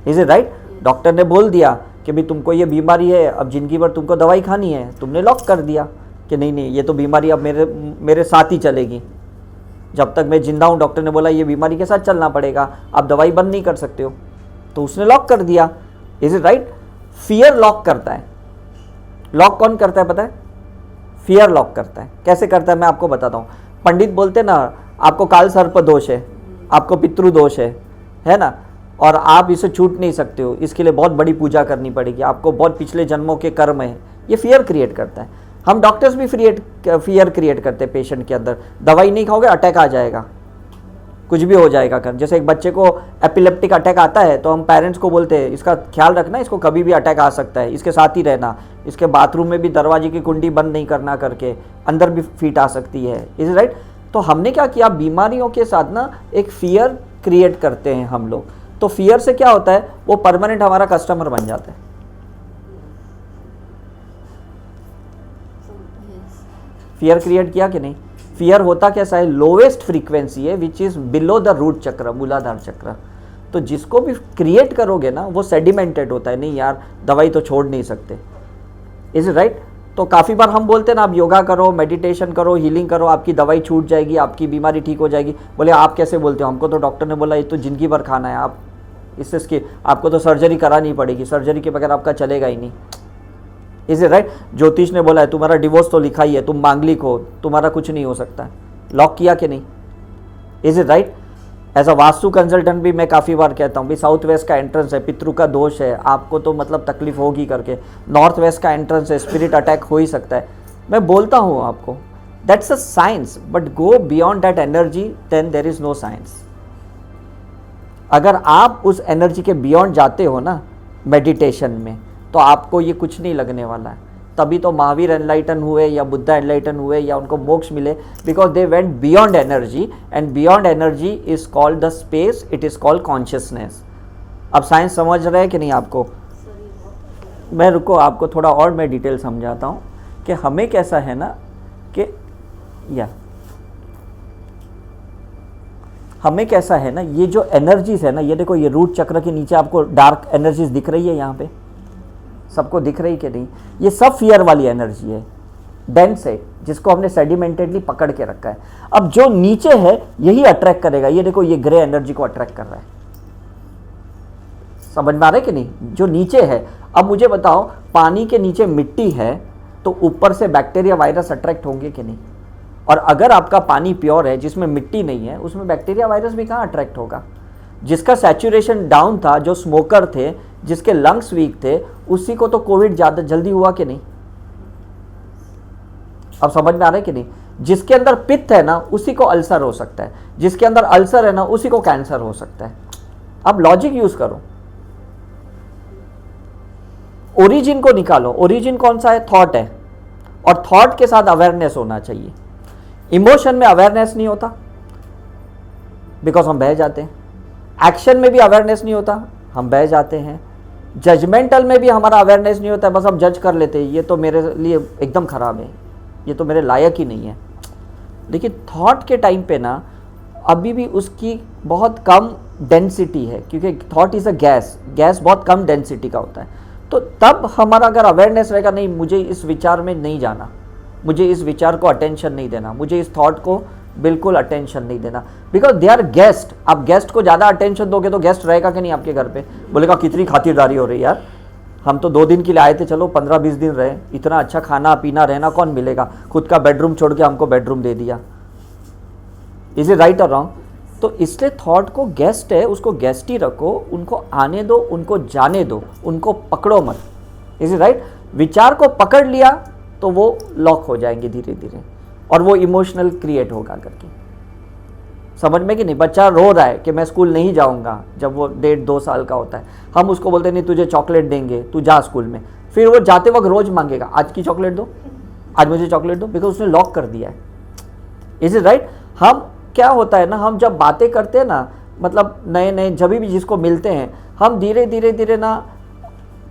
Is it right? डॉक्टर ने बोल दिया कि भाई तुमको ये बीमारी है, अब जिंदगी भर तुमको दवाई खानी है, तुमने लॉक कर दिया कि नहीं नहीं ये तो बीमारी अब मेरे साथ ही चलेगी, जब तक मैं जिंदा हूँ डॉक्टर ने बोला ये बीमारी के साथ चलना पड़ेगा, आप दवाई बंद नहीं कर सकते हो, तो उसने लॉक कर दिया। Is it right? Fear lock करता है। लॉक कौन करता है पता है? फियर लॉक करता है। कैसे करता है मैं आपको बताता हूँ। पंडित बोलते ना आपको काल सर्प दोष है, आपको पितृ दोष है ना, और आप इसे छूट नहीं सकते हो, इसके लिए बहुत बड़ी पूजा करनी पड़ेगी, आपको बहुत पिछले जन्मों के कर्म है। ये फियर क्रिएट करता है। हम डॉक्टर्स भी फियर क्रिएट करते हैं पेशेंट के अंदर, दवाई नहीं खाओगे अटैक आ जाएगा, कुछ भी हो जाएगा कर। जैसे एक बच्चे को एपिलेप्टिक अटैक आता है तो हम पेरेंट्स को बोलते हैं इसका ख्याल रखना, इसको कभी भी अटैक आ सकता है, इसके साथ ही रहना, इसके बाथरूम में भी दरवाजे की कुंडी बंद नहीं करना करके, अंदर भी फीट आ सकती है। Is right? तो हमने क्या किया, बीमारियों के साथ ना एक फियर क्रिएट करते हैं हम लोग। तो फियर से क्या होता है, वो परमानेंट हमारा कस्टमर बन जाता है। फियर क्रिएट किया कि नहीं? फियर होता कैसा है? लोवेस्ट फ्रीक्वेंसी है which is below the root chakra, Muladhara चक्र। तो जिसको भी क्रिएट करोगे ना वो सेडिमेंटेड होता है, नहीं यार दवाई तो छोड़ नहीं सकते। Is right? तो काफ़ी बार हम बोलते हैं ना आप योगा करो, मेडिटेशन करो, हीलिंग करो, आपकी दवाई छूट जाएगी, आपकी बीमारी ठीक हो जाएगी। बोले आप कैसे बोलते हो, हमको तो डॉक्टर ने बोला ये तो जिंदगी भर खाना है, आप इससे आपको तो सर्जरी करानी पड़ेगी, सर्जरी के बगैर आपका चलेगा ही नहीं। Is it right? ज्योतिष ने बोला है तुम्हारा डिवोर्स तो लिखा ही है, तुम मांगलिक हो, तुम्हारा कुछ नहीं हो सकता। लॉक किया कि नहीं? Is it right? As a Vastu consultant भी मैं काफ़ी बार कहता हूँ भाई साउथ वेस्ट का एंट्रेंस है, पितृ का दोष है, आपको तो मतलब तकलीफ होगी करके। नॉर्थ वेस्ट का एंट्रेंस है, स्पिरिट अटैक हो ही सकता है। मैं बोलता हूँ आपको that's a science, but go beyond that energy then there is no science. अगर आप उस एनर्जी के बियॉन्ड जाते हो ना मेडिटेशन में, तो आपको ये कुछ नहीं लगने वाला है। तभी तो महावीर एनलाइटन हुए या बुद्धा एनलाइटन हुए या उनको मोक्ष मिले, because they went beyond energy, and beyond energy is called the space, it is called consciousness. अब साइंस समझ रहे हैं कि नहीं आपको? मैं रुको आपको थोड़ा और मैं डिटेल समझाता हूँ कि हमें कैसा है ना कि हमें कैसा है ना, ये जो एनर्जीज है ना, ये देखो ये रूट चक्र के नीचे आपको डार्क एनर्जीज दिख रही है, यहाँ पे सबको दिख रही कि नहीं? ये सब फियर वाली एनर्जी है, डेंस है, जिसको हमने सेडिमेंटेडली पकड़ के रखा है। अब जो नीचे है यही अट्रैक्ट करेगा। ये देखो ये ग्रे एनर्जी को अट्रैक्ट कर रहा है, समझ में आ रहा है कि नहीं? जो नीचे है। अब मुझे बताओ पानी के नीचे मिट्टी है तो ऊपर से बैक्टीरिया वायरस अट्रैक्ट होंगे कि नहीं? और अगर आपका पानी प्योर है जिसमें मिट्टी नहीं है, उसमें बैक्टीरिया वायरस भी कहाँ अट्रैक्ट होगा? जिसका सैचुरेशन डाउन था, जो स्मोकर थे, जिसके लंग्स वीक थे, उसी को तो कोविड ज़्यादा जल्दी हुआ कि नहीं? अब समझ में आ रहा है कि नहीं? जिसके अंदर पित्त है ना उसी को अल्सर हो सकता है, जिसके अंदर अल्सर है ना उसी को कैंसर हो सकता है। अब लॉजिक यूज करो, ओरिजिन को निकालो। ओरिजिन कौन सा है? थॉट है, और थॉट के साथ अवेयरनेस होना चाहिए। इमोशन में अवेयरनेस नहीं होता बिकॉज हम बह जाते हैं, एक्शन में भी अवेयरनेस नहीं होता, हम बह जाते हैं, जजमेंटल में भी हमारा अवेयरनेस नहीं होता है, बस हम जज कर लेते हैं ये तो मेरे लिए एकदम खराब है, ये तो मेरे लायक ही नहीं है। लेकिन थॉट के टाइम पे ना अभी भी उसकी बहुत कम डेंसिटी है, क्योंकि thought is a gas, gas बहुत कम डेंसिटी का होता है। तो तब हमारा अगर अवेयरनेस रहेगा, नहीं मुझे इस विचार में नहीं जाना, मुझे इस विचार को अटेंशन नहीं देना, मुझे इस थॉट को बिल्कुल अटेंशन नहीं देना, बिकॉज दे आर गेस्ट। आप गेस्ट को ज़्यादा अटेंशन दोगे तो गेस्ट रहेगा कि नहीं आपके घर पे? बोलेगा कितनी खातिरदारी हो रही है यार, हम तो 2 दिन के लिए आए थे, चलो 15-20 दिन रहे, इतना अच्छा खाना पीना रहना कौन मिलेगा, खुद का बेडरूम छोड़ के हमको बेडरूम दे दिया। इज इट राइट और रॉन्ग? तो इसलिए थॉट को गेस्ट है, उसको गेस्ट ही रखो, उनको आने दो, उनको जाने दो, उनको पकड़ो मत। Is it right? विचार को पकड़ लिया तो वो लॉक हो जाएंगे धीरे धीरे, और वो इमोशनल क्रिएट होगा करके। समझ में कि नहीं? बच्चा रो रहा है कि मैं स्कूल नहीं जाऊंगा, जब वो 1.5-2 साल का होता है, हम उसको बोलते नहीं तुझे चॉकलेट देंगे, तू जा स्कूल में। फिर वो जाते वक्त रोज मांगेगा, आज की चॉकलेट दो, आज मुझे चॉकलेट दो, बिकॉज उसने लॉक कर दिया है। Is it right? हम क्या होता है ना, हम जब बातें करते हैं ना, मतलब नए नए जब भी जिसको मिलते हैं, हम धीरे धीरे धीरे ना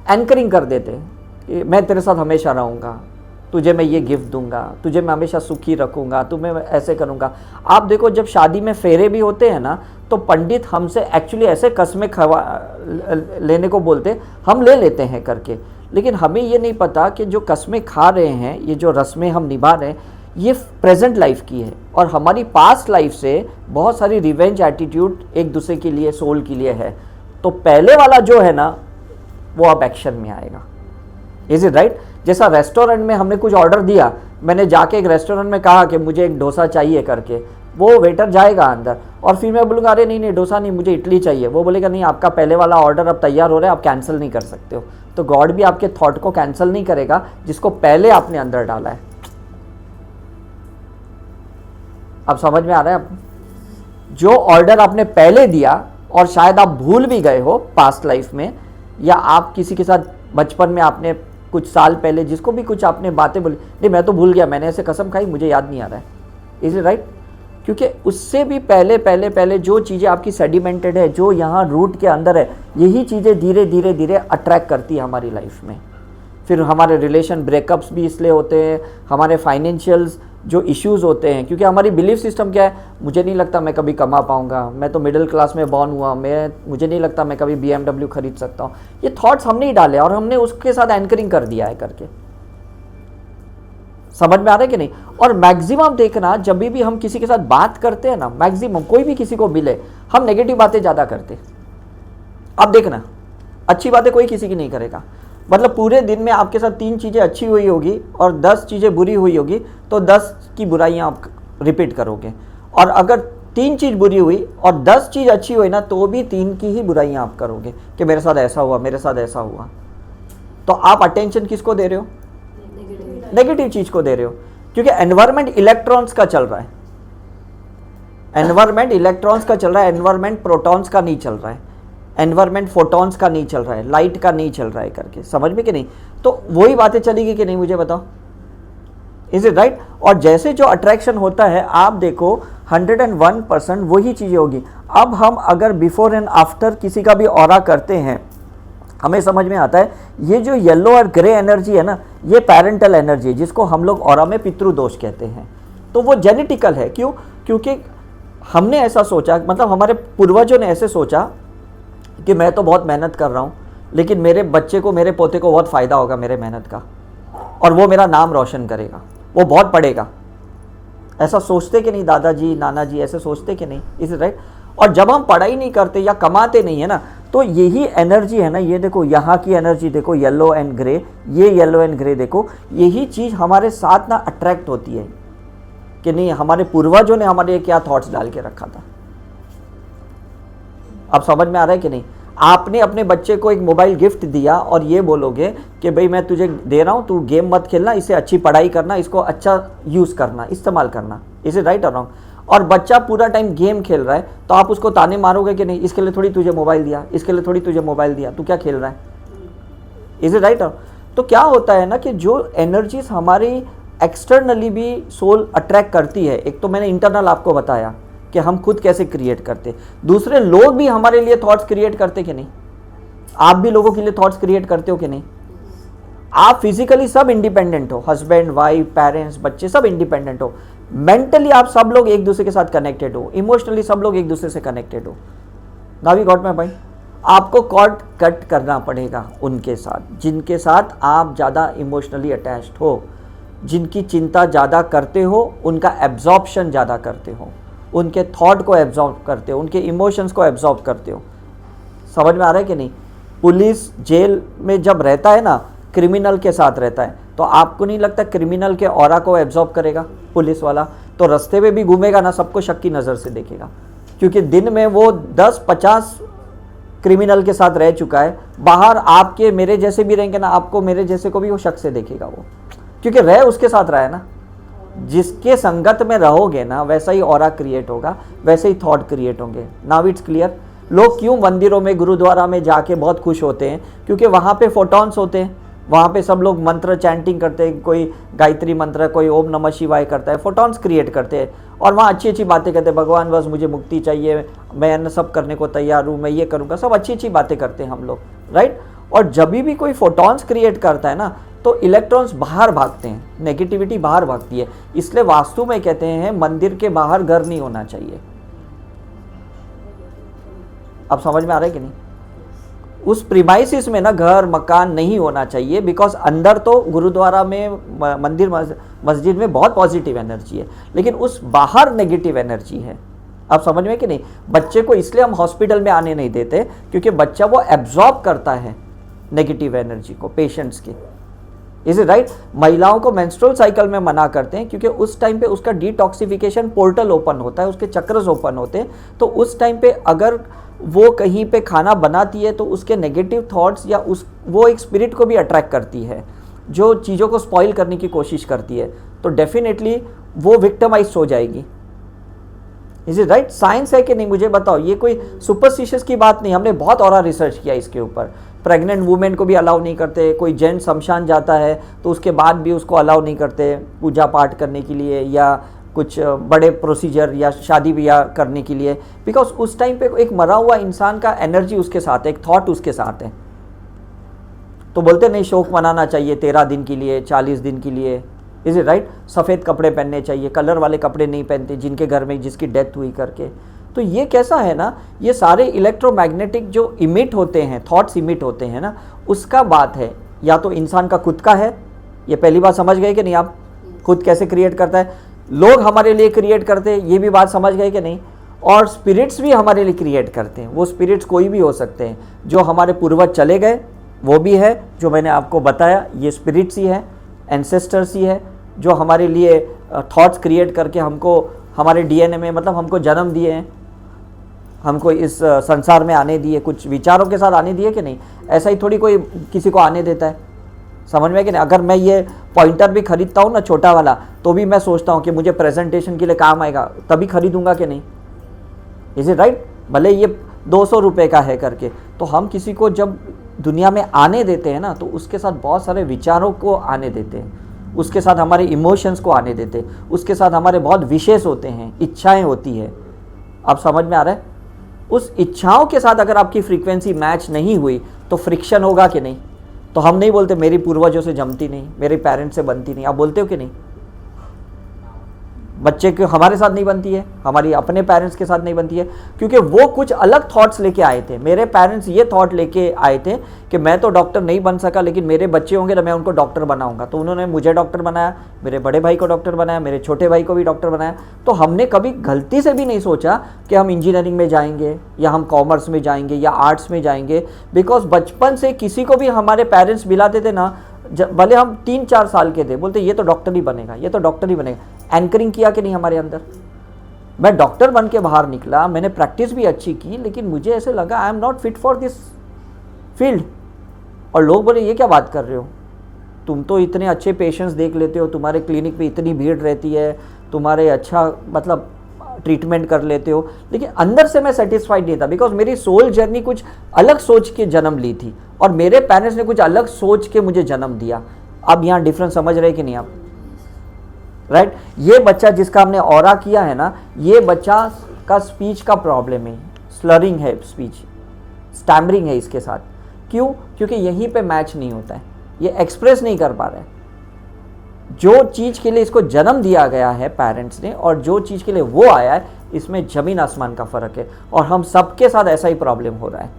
एंकरिंग कर देते हैं, मैं तेरे साथ हमेशा रहूँगा, तुझे मैं ये गिफ्ट दूंगा, तुझे मैं हमेशा सुखी रखूंगा, तुम्हें मैं ऐसे करूंगा। आप देखो जब शादी में फेरे भी होते हैं ना, तो पंडित हमसे एक्चुअली ऐसे कस्में लेने को बोलते, हम ले लेते हैं करके, लेकिन हमें ये नहीं पता कि जो कस्में खा रहे हैं, ये जो रस्में हम निभा रहे हैं, ये प्रेजेंट लाइफ की है, और हमारी पास्ट लाइफ से बहुत सारी रिवेंज एटीट्यूड एक दूसरे के लिए, सोल के लिए है। तो पहले वाला जो है ना वो अब एक्शन में आएगा। Is it right? जैसा रेस्टोरेंट में हमने कुछ ऑर्डर दिया, मैंने जाके एक रेस्टोरेंट में कहा कि मुझे एक डोसा चाहिए करके, वो वेटर जाएगा अंदर, और फिर मैं बोलूँगा अरे नहीं नहीं डोसा नहीं, मुझे इडली चाहिए। वो बोलेगा नहीं आपका पहले वाला ऑर्डर अब तैयार हो रहा है, आप कैंसिल नहीं कर सकते हो। तो गॉड भी आपके थॉट को कैंसिल नहीं करेगा जिसको पहले आपने अंदर डाला है। अब समझ में आ रहा है? आप जो ऑर्डर आपने पहले दिया और शायद आप भूल भी गए हो पास्ट लाइफ में, या आप किसी के साथ बचपन में आपने कुछ साल पहले जिसको भी कुछ आपने बातें बोली, नहीं मैं तो भूल गया, मैंने ऐसे कसम खाई, मुझे याद नहीं आ रहा है। Is it right? क्योंकि उससे भी पहले पहले पहले जो चीज़ें आपकी सेडिमेंटेड है, जो यहाँ रूट के अंदर है, यही चीज़ें धीरे धीरे धीरे अट्रैक्ट करती है हमारी लाइफ में। फिर हमारे रिलेशन ब्रेकअप्स भी इसलिए होते हैं, हमारे फाइनेंशियल्स जो इश्यूज़ होते हैं, क्योंकि हमारी बिलीफ सिस्टम क्या है, मुझे नहीं लगता मैं कभी कमा पाऊंगा, मैं तो मिडिल क्लास में बॉर्न हुआ, मुझे नहीं लगता मैं कभी BMW खरीद सकता हूँ। ये थॉट्स हमने ही डाले और हमने उसके साथ एंकरिंग कर दिया है करके। समझ में आ रहा है कि नहीं? और मैक्सिमम देखना, जब भी हम किसी के साथ बात करते हैं ना, मैक्सिमम कोई भी किसी को मिले, हम नेगेटिव बातें ज़्यादा करते। अब देखना, अच्छी बातें कोई किसी की नहीं करेगा। मतलब पूरे दिन में आपके साथ 3 चीज़ें अच्छी हुई होगी और 10 चीज़ें बुरी हुई होगी, तो 10 की बुराइयां आप रिपीट करोगे। और अगर 3 चीज़ बुरी हुई और 10 चीज़ अच्छी हुई ना, तो भी 3 की ही बुराइयां आप करोगे कि मेरे साथ ऐसा हुआ, मेरे साथ ऐसा हुआ। तो आप अटेंशन किसको दे रहे हो? नेगेटिव चीज़ को दे रहे हो, क्योंकि एनवायरमेंट इलेक्ट्रॉन्स का चल रहा है, एनवायरमेंट इलेक्ट्रॉन्स का चल रहा है, एनवायरमेंट प्रोटॉन्स का नहीं चल रहा है, एनवायरमेंट फोटॉन्स का नहीं चल रहा है, लाइट का नहीं चल रहा है करके। समझ में कि नहीं? तो वही बातें चलेगी कि नहीं, मुझे बताओ। Is it right? और जैसे जो अट्रैक्शन होता है, आप देखो 101% वही चीज़ें होगी। अब हम अगर बिफोर एंड आफ्टर किसी का भी ऑरा करते हैं, हमें समझ में आता है ये जो येलो और ग्रे एनर्जी है ना, ये पेरेंटल एनर्जी है, जिसको हम लोग ऑरा में पितृदोष कहते हैं। तो वो जेनेटिकल है। क्यों? क्योंकि हमने ऐसा सोचा, मतलब हमारे पूर्वजों ने ऐसे सोचा कि मैं तो बहुत मेहनत कर रहा हूँ, लेकिन मेरे बच्चे को, मेरे पोते को बहुत फ़ायदा होगा मेरे मेहनत का, और वो मेरा नाम रोशन करेगा, वो बहुत पढ़ेगा। ऐसा सोचते कि नहीं दादाजी, नाना जी, ऐसे सोचते कि नहीं? Is right? और जब हम पढ़ाई नहीं करते या कमाते नहीं है ना, तो यही एनर्जी है ना, ये देखो यहाँ की एनर्जी देखो, येलो एंड ग्रे, ये येलो एंड ग्रे देखो, यही चीज़ हमारे साथ ना अट्रैक्ट होती है कि नहीं, हमारे पूर्वजों ने हमारे क्या थॉट्स डाल के रखा था। अब समझ में आ रहा है कि नहीं? आपने अपने बच्चे को एक मोबाइल गिफ्ट दिया और ये बोलोगे कि भाई मैं तुझे दे रहा हूँ, तू गेम मत खेलना, इसे अच्छी पढ़ाई करना, इसको अच्छा यूज़ करना, इस्तेमाल करना, इज इट राइट और रॉन्ग? और बच्चा पूरा टाइम गेम खेल रहा है तो आप उसको ताने मारोगे कि नहीं, इसके लिए थोड़ी तुझे मोबाइल दिया, इसके लिए थोड़ी तुझे मोबाइल दिया, तू क्या खेल रहा है? Is it right? तो क्या होता है ना कि जो एनर्जीज हमारी एक्सटर्नली भी सोल अट्रैक्ट करती है, एक तो मैंने इंटरनल आपको बताया कि हम खुद कैसे क्रिएट करते, दूसरे लोग भी हमारे लिए थॉट्स क्रिएट करते कि नहीं? आप भी लोगों के लिए थॉट्स क्रिएट करते हो कि नहीं? आप फिजिकली सब इंडिपेंडेंट हो, हस्बैंड वाइफ पेरेंट्स बच्चे सब इंडिपेंडेंट हो, मेंटली आप सब लोग एक दूसरे के साथ कनेक्टेड हो, इमोशनली सब लोग एक दूसरे से कनेक्टेड हो। Now we got my point. आपको कॉर्ड कट करना पड़ेगा उनके साथ जिनके साथ आप ज़्यादा इमोशनली अटैच्ड हो, जिनकी चिंता ज़्यादा करते हो, उनका एब्जॉर्प्शन ज़्यादा करते हो, उनके थॉट को एब्जॉर्ब करते हो, उनके इमोशंस को एब्जॉर्ब करते हो। समझ में आ रहा है कि नहीं? पुलिस जेल में जब रहता है ना, क्रिमिनल के साथ रहता है, तो आपको नहीं लगता क्रिमिनल के ऑरा को एब्जॉर्ब करेगा पुलिस वाला? तो रास्ते में भी घूमेगा ना, सबको शक की नज़र से देखेगा, क्योंकि दिन में वो 10-50 क्रिमिनल के साथ रह चुका है। बाहर आपके मेरे जैसे भी रहेंगे ना, आपको मेरे जैसे को भी वो शक से देखेगा वो, क्योंकि रह उसके साथ रहा है ना। जिसके संगत में रहोगे ना, वैसा ही ऑरा क्रिएट होगा, वैसे ही थॉट क्रिएट होंगे। Now it's clear. लोग क्यों मंदिरों में गुरुद्वारा में जाके बहुत खुश होते हैं? क्योंकि वहाँ पे फोटॉन्स होते हैं, वहाँ पे सब लोग मंत्र चैंटिंग करते हैं, कोई गायत्री मंत्र, कोई ओम नमः शिवाय करता है, फोटॉन्स क्रिएट करते हैं और वहाँ अच्छी अच्छी बातें करते हैं, भगवान बस मुझे मुक्ति चाहिए, मैं सब करने को तैयार हूँ, मैं ये करूँगा, सब अच्छी अच्छी बातें करते हैं हम लोग, राइट। और जब भी कोई फोटॉन्स क्रिएट करता है ना, तो इलेक्ट्रॉन्स बाहर भागते हैं, नेगेटिविटी बाहर भागती है। इसलिए वास्तु में कहते हैं मंदिर के बाहर घर नहीं होना चाहिए। अब समझ में आ रहा है कि नहीं? उस प्रीमाइसिस में ना घर मकान नहीं होना चाहिए, बिकॉज अंदर तो गुरुद्वारा में, मंदिर मस्जिद में बहुत पॉजिटिव एनर्जी है, लेकिन उस बाहर नेगेटिव एनर्जी है। आप समझ में कि नहीं? बच्चे को इसलिए हम हॉस्पिटल में आने नहीं देते, क्योंकि बच्चा वो एब्जॉर्ब करता है नेगेटिव एनर्जी को, पेशेंट्स की। Is it right? महिलाओं को मेंस्ट्रुअल साइकिल में मना करते हैं, क्योंकि उस टाइम पे उसका डिटॉक्सिफिकेशन पोर्टल ओपन होता है, उसके चक्रस ओपन होते हैं। तो उस टाइम पे अगर वो कहीं पे खाना बनाती है तो उसके नेगेटिव थॉट्स या वो एक स्पिरिट को भी अट्रैक्ट करती है जो चीज़ों को स्पॉइल करने की कोशिश करती है, तो डेफिनेटली वो विक्टिमाइज हो जाएगी। Is it right? साइंस है कि नहीं मुझे बताओ, ये कोई सुपरस्टिशियस की बात नहीं, हमने बहुत और रिसर्च किया इसके ऊपर। प्रेग्नेंट वुमेन को भी अलाउ नहीं करते, कोई जेंट शमशान जाता है तो उसके बाद भी उसको अलाउ नहीं करते पूजा पाठ करने के लिए या कुछ बड़े प्रोसीजर या शादी ब्याह करने के लिए, बिकॉज उस टाइम पे एक मरा हुआ इंसान का एनर्जी उसके साथ है, एक थॉट उसके साथ है। तो बोलते नहीं शोक मनाना चाहिए 13 दिन के लिए, 40 दिन के लिए। Is it right? सफ़ेद कपड़े पहनने चाहिए, कलर वाले कपड़े नहीं पहनते जिनके घर में जिसकी डेथ हुई करके। तो ये कैसा है ना, ये सारे इलेक्ट्रोमैग्नेटिक जो इमिट होते हैं, थॉट्स इमिट होते हैं ना, उसका बात है। या तो इंसान का खुद का है, ये पहली बात समझ गए कि नहीं आप? खुद कैसे क्रिएट करता है, लोग हमारे लिए क्रिएट करते हैं, ये भी बात समझ गए कि नहीं? और स्पिरिट्स भी हमारे लिए क्रिएट करते हैं। वो स्पिरिट्स कोई भी हो सकते हैं, जो हमारे पूर्वज चले गए वो भी है, जो मैंने आपको बताया ये स्पिरिट्स ही है, एंसेस्टर्स ही है, जो हमारे लिए थॉट्स क्रिएट करके हमको हमारे डीएनए में, मतलब हमको जन्म दिए हैं, हमको इस संसार में आने दिए, कुछ विचारों के साथ आने दिए कि नहीं? ऐसा ही थोड़ी कोई किसी को आने देता है, समझ में कि नहीं? अगर मैं ये पॉइंटर भी खरीदता हूँ ना छोटा वाला, तो भी मैं सोचता हूँ कि मुझे प्रेजेंटेशन के लिए काम आएगा, तभी खरीदूंगा कि नहीं? Is it right? भले ये 200 रुपये का है करके। तो हम किसी को जब दुनिया में आने देते हैं ना, तो उसके साथ बहुत सारे विचारों को आने देते हैं, उसके साथ हमारे इमोशंस को आने देते हैं, उसके साथ हमारे बहुत विशेष होते हैं, इच्छाएँ होती है। आप समझ में आ रहा है? उस इच्छाओं के साथ अगर आपकी फ्रीक्वेंसी मैच नहीं हुई तो फ्रिक्शन होगा कि नहीं? तो हम नहीं बोलते मेरी पूर्वजों से जमती नहीं, मेरे पेरेंट्स से बनती नहीं, आप बोलते हो कि नहीं? बच्चे के हमारे साथ नहीं बनती है, हमारी अपने पेरेंट्स के साथ नहीं बनती है, क्योंकि वो कुछ अलग थॉट्स लेके आए थे। मेरे पेरेंट्स ये थॉट लेके आए थे कि मैं तो डॉक्टर नहीं बन सका, लेकिन मेरे बच्चे होंगे तो मैं उनको डॉक्टर बनाऊंगा। तो उन्होंने मुझे डॉक्टर बनाया, मेरे बड़े भाई को डॉक्टर बनाया, मेरे छोटे भाई को भी डॉक्टर बनाया। तो हमने कभी गलती से भी नहीं सोचा कि हम इंजीनियरिंग में जाएंगे या हम कॉमर्स में जाएंगे या आर्ट्स में जाएंगे, बिकॉज बचपन से किसी को भी हमारे पेरेंट्स मिलाते थे ना, भले हम 3-4 साल के थे, बोलते ये तो डॉक्टर ही बनेगा, ये तो डॉक्टर ही बनेगा। एंकरिंग किया कि नहीं हमारे अंदर? मैं डॉक्टर बन के बाहर निकला, मैंने प्रैक्टिस भी अच्छी की, लेकिन मुझे ऐसे लगा I am not fit for this field. और लोग बोले ये क्या बात कर रहे हो, तुम तो इतने अच्छे पेशेंट्स देख लेते हो, तुम्हारे क्लिनिक पे इतनी भीड़ रहती है, तुम्हारे अच्छा मतलब ट्रीटमेंट कर लेते हो। लेकिन अंदर से मैं सेटिस्फाइड नहीं था, बिकॉज मेरी सोल जर्नी कुछ अलग सोच के जन्म ली थी और मेरे पेरेंट्स ने कुछ अलग सोच के मुझे जन्म दिया। अब यहाँ डिफरेंस समझ रहे कि नहीं आप? राइट ये बच्चा जिसका हमने ऑरा किया है ना, ये बच्चा का स्पीच का प्रॉब्लम है, स्लरिंग है स्पीच, स्टैमरिंग है इसके साथ। क्यों? क्योंकि यहीं पे मैच नहीं होता है, ये एक्सप्रेस नहीं कर पा रहा है। जो चीज़ के लिए इसको जन्म दिया गया है पेरेंट्स ने और जो चीज़ के लिए वो आया है, इसमें ज़मीन आसमान का फ़र्क है। और हम सबके साथ ऐसा ही प्रॉब्लम हो रहा है।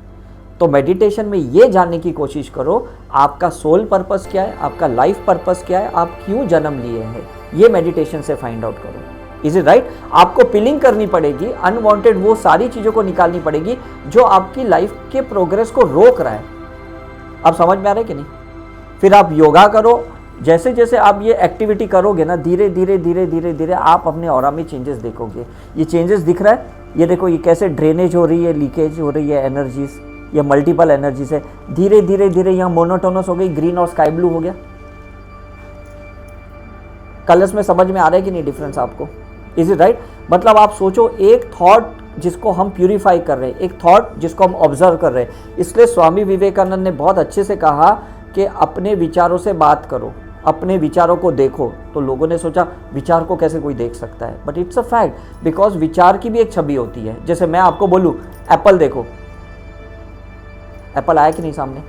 तो मेडिटेशन में ये जानने की कोशिश करो आपका सोल पर्पस क्या है, आपका लाइफ पर्पस क्या है, आप क्यों जन्म लिए हैं, ये मेडिटेशन से फाइंड आउट करो। Is it right? आपको पिलिंग करनी पड़ेगी, अनवांटेड वो सारी चीज़ों को निकालनी पड़ेगी जो आपकी लाइफ के प्रोग्रेस को रोक रहा है। आप समझ में आ रहे कि नहीं? फिर आप योगा करो, जैसे जैसे आप ये एक्टिविटी करोगे ना, धीरे धीरे धीरे धीरे धीरे आप अपने ऑरा में चेंजेस देखोगे। ये चेंजेस दिख रहा है, ये देखो ये कैसे ड्रेनेज हो रही है, लीकेज हो रही है एनर्जीज, ये मल्टीपल एनर्जीज है। धीरे धीरे धीरे यहाँ मोनोटोनस हो गई, ग्रीन और स्काई ब्लू हो गया। कलर्स में समझ में आ रहा है कि नहीं डिफरेंस आपको? Is it right? मतलब आप सोचो, एक थॉट जिसको हम प्यूरिफाई कर रहे हैं, एक थॉट जिसको हम ऑब्जर्व कर रहे हैं। इसलिए स्वामी विवेकानंद ने बहुत अच्छे से कहा कि अपने विचारों से बात करो, अपने विचारों को देखो। तो लोगों ने सोचा विचार को कैसे कोई देख सकता है, but it's a fact, because विचार की भी एक छवि होती है। जैसे मैं आपको बोलूँ एप्पल देखो, एप्पल आया कि नहीं सामने?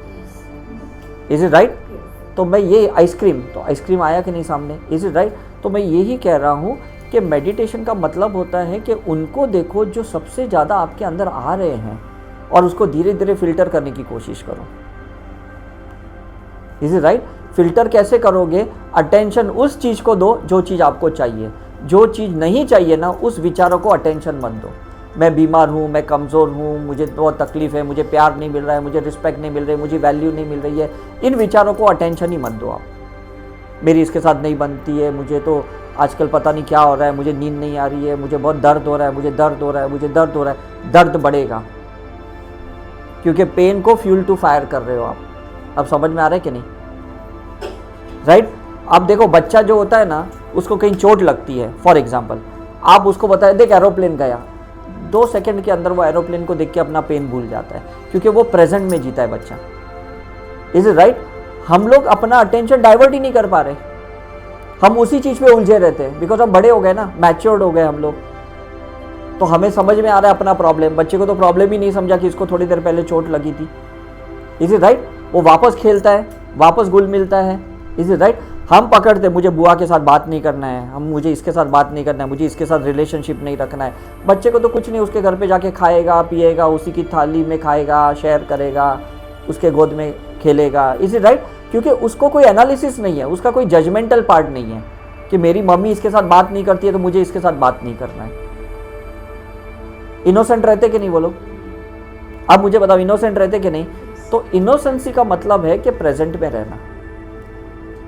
Is it right? तो मैं ये आइसक्रीम, तो आइसक्रीम आया कि नहीं सामने? Is it right? तो मैं यही कह रहा हूँ कि मेडिटेशन का मतलब होता है कि उनको देखो जो सबसे ज़्यादा आपके अंदर आ रहे हैं और उसको धीरे धीरे फिल्टर करने की कोशिश करो। Is it right? फिल्टर कैसे करोगे? अटेंशन उस चीज़ को दो जो चीज़ आपको चाहिए, जो चीज़ नहीं चाहिए ना उस विचारों को अटेंशन मत दो। मैं बीमार हूँ, मैं कमज़ोर हूँ, मुझे बहुत तकलीफ़ है, मुझे प्यार नहीं मिल रहा है, मुझे रिस्पेक्ट नहीं मिल रही, मुझे वैल्यू नहीं मिल रही है, इन विचारों को अटेंशन ही मत दो आप। मेरी इसके साथ नहीं बनती है, मुझे तो आजकल पता नहीं क्या हो रहा है, मुझे नींद नहीं आ रही है, मुझे बहुत दर्द हो रहा है, मुझे दर्द हो रहा है, मुझे दर्द हो रहा है। दर्द बढ़ेगा क्योंकि पेन को फ्यूल टू फायर कर रहे हो आप। अब समझ में आ रहा है कि नहीं? राइट? अब देखो बच्चा जो होता है ना, उसको कहीं चोट लगती है, फॉर एग्जाम्पल आप उसको बताए देख एरोप्लेन गया, 2 सेकंड के अंदर वो एरोप्लेन को देख के अपना पेन भूल जाता है, क्योंकि वो प्रेजेंट में जीता है बच्चा। Is it right? हम लोग अपना अटेंशन डाइवर्ट ही नहीं कर पा रहे, हम उसी चीज़ पे उलझे रहते हैं, बिकॉज हम बड़े हो गए ना, मैच्योर्ड हो गए हम लोग। तो हमें समझ में आ रहा है अपना प्रॉब्लम, बच्चे को तो प्रॉब्लम ही नहीं समझा कि इसको थोड़ी देर पहले चोट लगी थी। Is it right? वो वापस खेलता है, वापस गुल मिलता है। Is it right? हम पकड़ते मुझे बुआ के साथ बात नहीं करना है, मुझे इसके साथ बात नहीं करना है, मुझे इसके साथ रिलेशनशिप नहीं रखना है। बच्चे को तो कुछ नहीं, उसके घर पे जाके खाएगा पिएगा, उसी की थाली में खाएगा, शेयर करेगा, उसके गोद में खेलेगा। Is it right? क्योंकि उसको कोई एनालिसिस नहीं है, उसका कोई जजमेंटल पार्ट नहीं है कि मेरी मम्मी इसके साथ बात नहीं करती है तो मुझे इसके साथ बात नहीं करना है। इनोसेंट रहते कि नहीं वो लोग? अब मुझे बताओ इनोसेंट रहते कि नहीं? तो इनोसेंसी का मतलब है कि प्रेजेंट में रहना।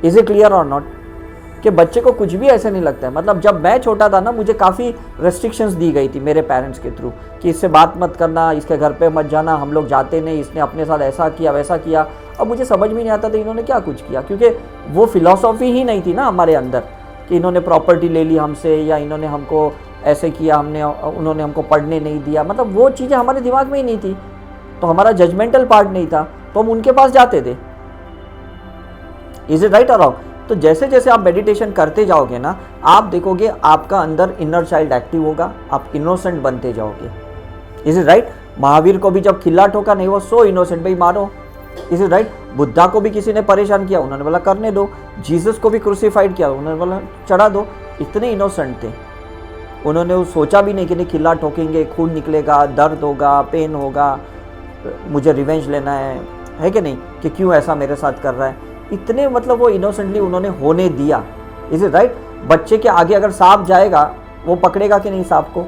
इज इट क्लियर और नॉट? कि बच्चे को कुछ भी ऐसे नहीं लगता है। मतलब जब मैं छोटा था ना, मुझे काफ़ी रेस्ट्रिक्शंस दी गई थी मेरे पेरेंट्स के थ्रू कि इससे बात मत करना, इसके घर पे मत जाना, हम लोग जाते नहीं, इसने अपने साथ ऐसा किया वैसा किया। अब मुझे समझ में नहीं आता था इन्होंने क्या कुछ किया, क्योंकि वो फिलॉसफी ही नहीं थी ना हमारे अंदर कि इन्होंने प्रॉपर्टी ले ली हमसे, या इन्होंने हमको ऐसे किया, उन्होंने हमको पढ़ने नहीं दिया। मतलब वो चीज़ें हमारे दिमाग में ही नहीं थी, तो हमारा जजमेंटल पार्ट नहीं था, तो हम उनके पास जाते थे। इज इट राइट और रॉन्ग? तो जैसे जैसे आप मेडिटेशन करते जाओगे ना, आप देखोगे आपका अंदर इनर चाइल्ड एक्टिव होगा, आप इनोसेंट बनते जाओगे। Is it right? महावीर को भी जब खिल्ला ठोका नहीं, वो सो इनोसेंट, भाई मारो। Is it right? बुद्धा को भी किसी ने परेशान किया, उन्होंने बोला करने दो। जीसस को भी क्रूसीफाइड किया, उन्होंने बोला चढ़ा दो। इतने इनोसेंट थे, उन्होंने सोचा भी नहीं कि नहीं खिल्ला ठोकेंगे, खून निकलेगा, दर्द होगा, पेन होगा, मुझे रिवेंज लेना है कि नहीं, कि क्यों ऐसा मेरे साथ कर रहा है। इतने मतलब वो इनोसेंटली उन्होंने होने दिया। Is it right? बच्चे के आगे अगर सांप जाएगा, वो पकड़ेगा कि नहीं सांप को?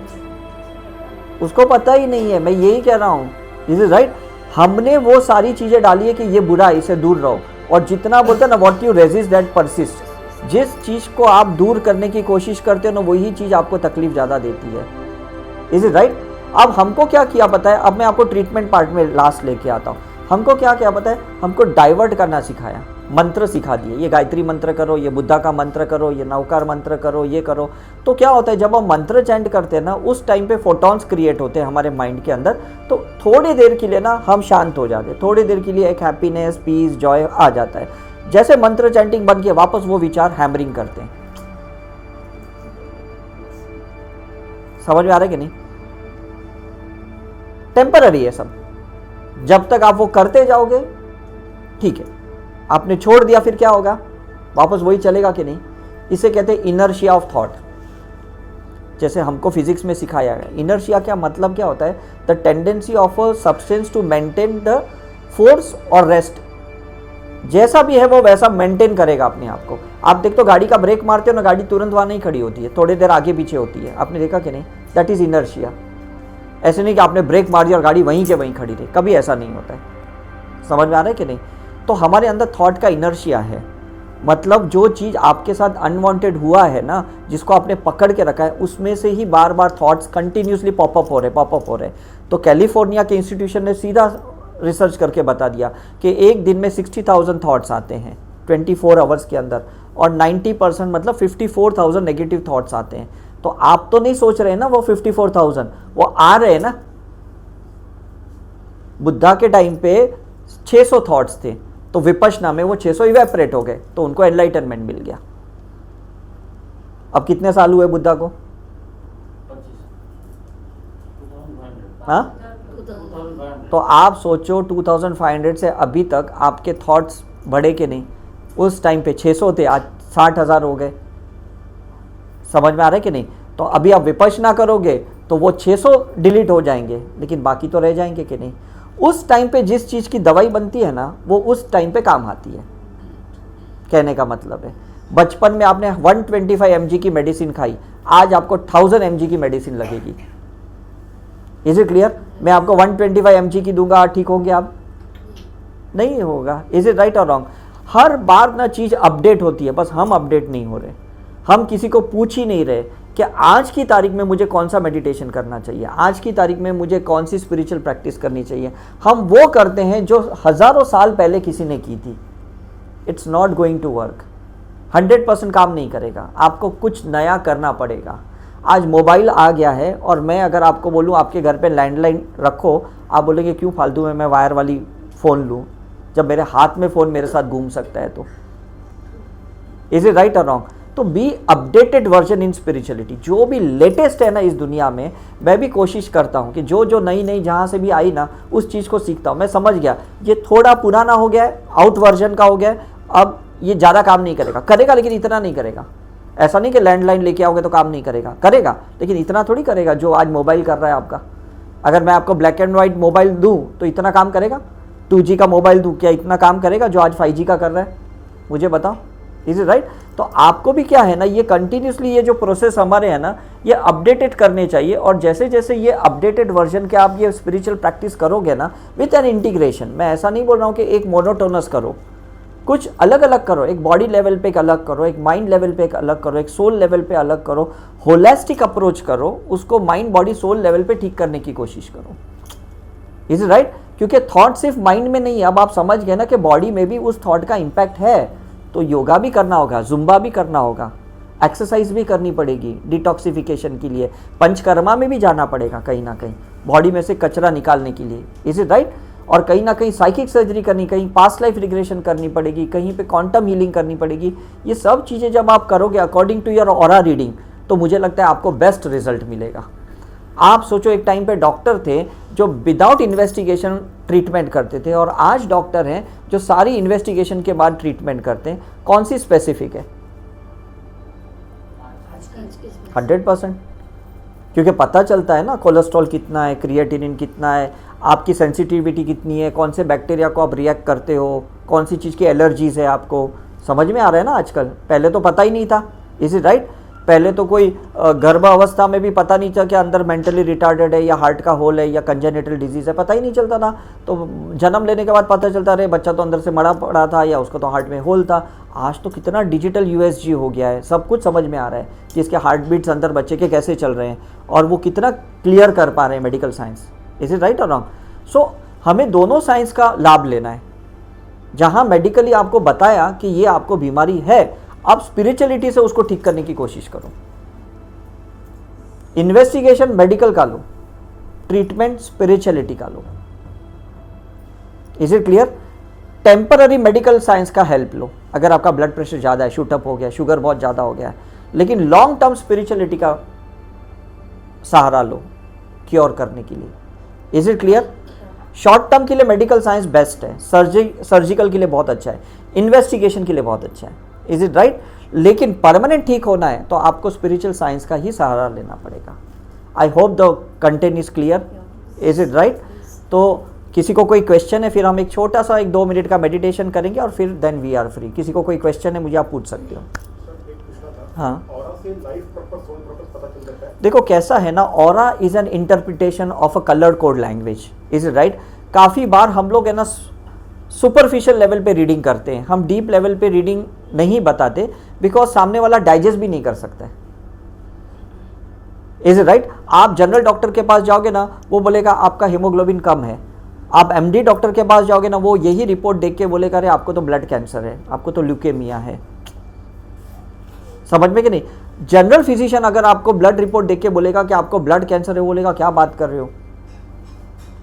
उसको पता ही नहीं है। मैं यही कह रहा हूँ। Is it right? हमने वो सारी चीज़ें डाली है कि ये बुरा है, इससे दूर रहो। और जितना बोलते हैं ना, what you resist that persist. जिस चीज़ को आप दूर करने की कोशिश करते हो ना, वही चीज़ आपको तकलीफ ज़्यादा देती है। Is it right? अब हमको क्या किया पता है, अब मैं आपको ट्रीटमेंट पार्ट में लास्ट लेके आता हूँ। हमको क्या क्या पता है, हमको डाइवर्ट करना सिखाया, मंत्र सिखा दिए, ये गायत्री मंत्र करो, ये बुद्धा का मंत्र करो, ये नवकार मंत्र करो, ये करो। तो क्या होता है, जब हम मंत्र चैंट करते हैं ना, उस टाइम पे फोटॉन्स क्रिएट होते हैं हमारे माइंड के अंदर, तो थोड़ी देर के लिए ना हम शांत हो जाते हैं, थोड़ी देर के लिए एक हैप्पीनेस, पीस, जॉय आ जाता है। जैसे मंत्र चैंटिंग बंद किया, वापस वो विचार हैमरिंग करते हैं। समझ में आ रहा है कि नहीं? टेम्पररी है सब, जब तक आप वो करते जाओगे ठीक है। आपने छोड़ दिया फिर क्या होगा, वापस वही चलेगा कि नहीं? इसे कहते हैं इनर्शिया ऑफ थॉट। जैसे हमको फिजिक्स में सिखाया गया, इनर्शिया क्या मतलब क्या होता है, the tendency of a substance to maintain the force or rest. जैसा भी है वो वैसा मेंटेन करेगा अपने आप को। आप देखते हो गाड़ी का ब्रेक मारते हो ना, गाड़ी तुरंत वहां नहीं खड़ी होती है, थोड़ी देर आगे पीछे होती है, आपने देखा कि नहीं? That is inertia. ऐसे नहीं कि आपने ब्रेक मार दिया और गाड़ी वहीं के वहीं खड़ी रही, कभी ऐसा नहीं होता है। समझ में आ रहा है कि नहीं? तो हमारे अंदर थॉट का इनर्शिया है, मतलब जो चीज़ आपके साथ अनवांटेड हुआ है ना, जिसको आपने पकड़ के रखा है, उसमें से ही बार बार थॉट्स कंटिन्यूसली पॉपअप हो रहे। तो कैलिफोर्निया के इंस्टीट्यूशन ने सीधा रिसर्च करके बता दिया कि एक दिन में 60,000 थॉट्स आते हैं 24 आवर्स के अंदर, और 90% मतलब 54,000 नेगेटिव थॉट्स आते हैं। तो आप तो नहीं सोच रहे ना वो 54,000, वो आ रहे हैं ना। बुद्धा के टाइम पे 600 थॉट्स थे, तो विपश्यना में वो 600 इवेपोरेट हो गए, तो उनको एनलाइटनमेंट मिल गया। अब कितने साल हुए बुद्धा को? 2500। हाँ, तो आप सोचो 2500 से अभी तक आपके थॉट्स बढ़े कि नहीं? उस टाइम पे 600 थे, आज 60,000 हो गए। समझ में आ रहा है कि नहीं? तो अभी आप विपश्यना करोगे तो वो 600 डिलीट हो जाएंगे, लेकिन बाकी तो रह जाएंगे कि नहीं? उस टाइम पे जिस चीज़ की दवाई बनती है ना, वो उस टाइम पे काम आती है। कहने का मतलब है, बचपन में आपने 125 mg की मेडिसिन खाई, आज आपको 1000 mg की मेडिसिन लगेगी। Is it clear? मैं आपको 125 mg की दूंगा, ठीक होंगे आप? नहीं होगा। इज इट राइट और रॉन्ग? हर बार ना चीज़ अपडेट होती है, बस हम अपडेट नहीं हो रहे। हम किसी को पूछ ही नहीं रहे कि आज की तारीख में मुझे कौन सा मेडिटेशन करना चाहिए, आज की तारीख में मुझे कौन सी स्पिरिचुअल प्रैक्टिस करनी चाहिए। हम वो करते हैं जो हज़ारों साल पहले किसी ने की थी। It's not going to work. 100% काम नहीं करेगा, आपको कुछ नया करना पड़ेगा। आज मोबाइल आ गया है, और मैं अगर आपको बोलूँ आपके घर पे लैंडलाइन रखो, आप बोलेंगे क्यों फालतू में मैं वायर वाली फ़ोन लूँ जब मेरे हाथ में फ़ोन मेरे साथ घूम सकता है। तो इज इट राइट और रॉन्ग? तो be updated version in spirituality. जो भी लेटेस्ट है ना इस दुनिया में, मैं भी कोशिश करता हूँ कि जो जो नई नई जहाँ से भी आई ना, उस चीज़ को सीखता हूँ। मैं समझ गया ये थोड़ा पुराना हो गया है, आउट वर्जन का हो गया है, अब ये ज़्यादा काम नहीं करेगा, करेगा लेकिन इतना नहीं करेगा। ऐसा नहीं कि लैंडलाइन लेके आओगे तो काम नहीं करेगा, करेगा लेकिन इतना थोड़ी करेगा जो आज मोबाइल कर रहा है आपका। अगर मैं आपको ब्लैक एंड वाइट मोबाइल दूँ तो इतना काम करेगा? 2G का मोबाइल दूँ, क्या इतना काम करेगा जो आज 5G का कर रहा है? मुझे बताओ। Is it right? तो आपको भी क्या है ना, ये कंटिन्यूसली ये जो प्रोसेस हमारे है ना, ये अपडेटेड करने चाहिए। और जैसे जैसे ये अपडेटेड वर्जन के आप ये स्पिरिचुअल प्रैक्टिस करोगे ना विथ एन इंटीग्रेशन, मैं ऐसा नहीं बोल रहा हूँ कि एक मोनोटोनस करो, कुछ अलग अलग करो। एक बॉडी लेवल पे एक अलग करो, एक माइंड लेवल पे एक अलग करो, एक सोल लेवल पे अलग करो, होलिस्टिक अप्रोच करो, उसको माइंड बॉडी सोल लेवल पे ठीक करने की कोशिश करो। Is it right? क्योंकि थॉट सिर्फ माइंड में नहीं है। अब आप समझ गए ना कि बॉडी में भी उस थॉट का इम्पैक्ट है, तो योगा भी करना होगा, जुम्बा भी करना होगा, एक्सरसाइज भी करनी पड़ेगी डिटॉक्सिफिकेशन के लिए, पंचकर्मा में भी जाना पड़ेगा कहीं ना कहीं बॉडी में से कचरा निकालने के लिए। Is it right? और कहीं ना कहीं साइकिक सर्जरी करनी, कहीं पास्ट लाइफ रिग्रेशन करनी पड़ेगी, कहीं पे क्वांटम हीलिंग करनी पड़ेगी। ये सब चीज़ें जब आप करोगे according to your aura reading, तो मुझे लगता है आपको बेस्ट रिजल्ट मिलेगा। आप सोचो एक टाइम पे डॉक्टर थे जो विदाउट इन्वेस्टिगेशन ट्रीटमेंट करते थे, और आज डॉक्टर हैं जो सारी इन्वेस्टिगेशन के बाद ट्रीटमेंट करते हैं। कौन सी स्पेसिफिक है? 100%, क्योंकि पता चलता है ना कोलेस्ट्रॉल कितना है, क्रिएटिनिन कितना है, आपकी सेंसिटिविटी कितनी है, कौन से बैक्टीरिया को आप रिएक्ट करते हो, कौन सी चीज़ की एलर्जीज है आपको। समझ में आ रहा है ना आजकल, पहले तो पता ही नहीं था। Is it right? पहले तो कोई गर्भ अवस्था में भी पता नहीं चला कि अंदर मेंटली रिटार्डेड है या हार्ट का होल है या कंजेनिटल डिजीज़ है, पता ही नहीं चलता था। तो जन्म लेने के बाद पता चलता रहे बच्चा तो अंदर से मरा पड़ा था या उसको तो हार्ट में होल था। आज तो कितना डिजिटल यूएसजी हो गया है, सब कुछ समझ में आ रहा है कि इसके हार्ट बीट्स अंदर बच्चे के कैसे चल रहे हैं और वो कितना क्लियर कर पा रहे हैं medical science. Is it right और रॉन्ग? सो हमें दोनों साइंस का लाभ लेना है। जहाँ मेडिकली आपको बताया कि ये आपको बीमारी है, आप स्पिरिचुअलिटी से उसको ठीक करने की कोशिश करो। इन्वेस्टिगेशन मेडिकल का लो, ट्रीटमेंट स्पिरिचुअलिटी का लो। Is it clear? Temporary medical science का हेल्प लो अगर आपका ब्लड प्रेशर ज़्यादा है, शूट अप हो गया, शुगर बहुत ज़्यादा हो गया है, लेकिन लॉन्ग टर्म स्पिरिचुअलिटी का सहारा लो क्योर करने के लिए। Is it clear? Short term के लिए मेडिकल साइंस बेस्ट है, सर्जिकल के लिए बहुत अच्छा है, इन्वेस्टिगेशन के लिए बहुत अच्छा है। Is it right? लेकिन परमानेंट ठीक होना है तो आपको स्पिरिचुअल साइंस का ही सहारा लेना पड़ेगा। I hope the content is clear. Is it right? तो किसी को कोई क्वेश्चन है, फिर हम एक छोटा सा 1-2 मिनट का मेडिटेशन करेंगे और फिर देन वी आर फ्री। किसी को कोई क्वेश्चन है मुझे आप पूछ सकते हो। हाँ, देखो कैसा है ना, aura is an interpretation of a colour code language. Is it right? काफ़ी बार हम लोग है ना सुपरफिशियल लेवल पे रीडिंग करते हैं, हम डीप लेवल पे रीडिंग नहीं बताते बिकॉज सामने वाला डाइजेस्ट भी नहीं कर सकता है। Is it right? आप जनरल डॉक्टर के पास जाओगे ना, वो बोलेगा आपका हीमोग्लोबिन कम है। आप एमडी डॉक्टर के पास जाओगे ना, वो यही रिपोर्ट देख के बोलेगा अरे आपको तो ब्लड कैंसर है, आपको तो ल्यूकेमिया है। समझ में कि नहीं? जनरल फिजिशियन अगर आपको ब्लड रिपोर्ट देख के बोलेगा कि आपको ब्लड कैंसर है, बोलेगा क्या बात कर रहे हो,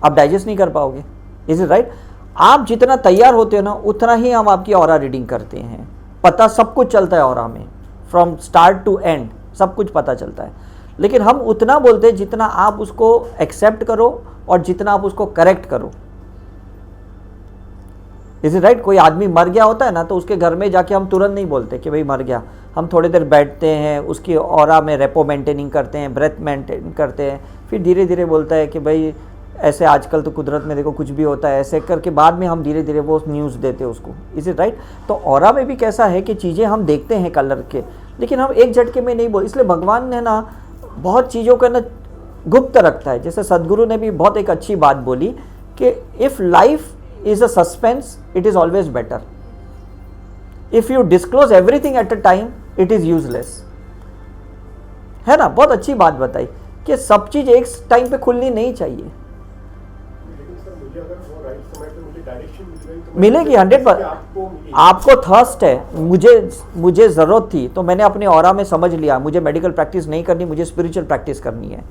आप डाइजेस्ट नहीं कर पाओगे। Is it right? आप जितना तैयार होते हो ना, उतना ही हम आपकी ऑरा रीडिंग करते हैं। पता सब कुछ चलता है ऑरा में, फ्रॉम स्टार्ट टू एंड सब कुछ पता चलता है, लेकिन हम उतना बोलते हैं जितना आप उसको एक्सेप्ट करो और जितना आप उसको करेक्ट करो। Is it right? कोई आदमी मर गया होता है ना, तो उसके घर में जाके हम तुरंत नहीं बोलते कि भाई मर गया। हम थोड़ी देर बैठते हैं, उसकी ऑरा में रेपो मेंटेनिंग करते हैं, ब्रेथ मेंटेन करते हैं, फिर धीरे धीरे बोलता है कि भाई ऐसे आजकल तो कुदरत में देखो कुछ भी होता है, ऐसे करके बाद में हम धीरे धीरे वो न्यूज़ देते हैं उसको। Is it right? तो ऑरा में भी कैसा है कि चीज़ें हम देखते हैं कलर के, लेकिन हम एक झटके में नहीं बोल। इसलिए भगवान ने ना बहुत चीज़ों का ना गुप्त रखता है। जैसे सदगुरु ने भी बहुत एक अच्छी बात बोली कि if life is a suspense it is always better, if you disclose everything at a time it is useless. है ना? बहुत अच्छी बात बताई कि सब चीज़ एक टाइम पे खुलनी नहीं चाहिए। मिलेगी 100%। आपको थर्स्ट है, मुझे ज़रूरत थी तो मैंने अपने ऑरा में समझ लिया मुझे मेडिकल प्रैक्टिस नहीं करनी, मुझे स्पिरिचुअल प्रैक्टिस करनी है,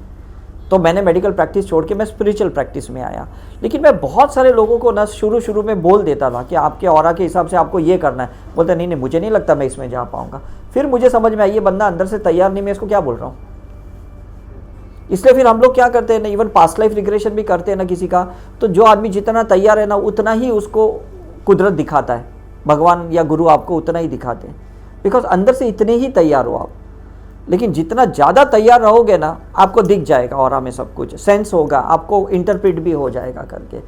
तो मैंने मेडिकल प्रैक्टिस छोड़ के मैं स्पिरिचुअल प्रैक्टिस में आया। लेकिन मैं बहुत सारे लोगों को ना शुरू में बोल देता था कि आपके ऑरा के हिसाब से आपको ये करना है, बोलते नहीं मुझे नहीं लगता मैं इसमें जा पाऊँगा। फिर मुझे समझ में आई ये बंदा अंदर से तैयार नहीं, मैं इसको क्या बोल रहा हूँ। इसलिए फिर हम लोग क्या करते हैं ना, इवन पास्ट लाइफ रिग्रेशन भी करते हैं ना किसी का, तो जो आदमी जितना तैयार है ना उतना ही उसको कुदरत दिखाता है, भगवान या गुरु आपको उतना ही दिखाते हैं, बिकॉज अंदर से इतने ही तैयार हो आप। लेकिन जितना ज़्यादा तैयार रहोगे ना, आपको दिख जाएगा ऑरा में सब कुछ, सेंस होगा, आपको इंटरप्रेट भी हो जाएगा करके।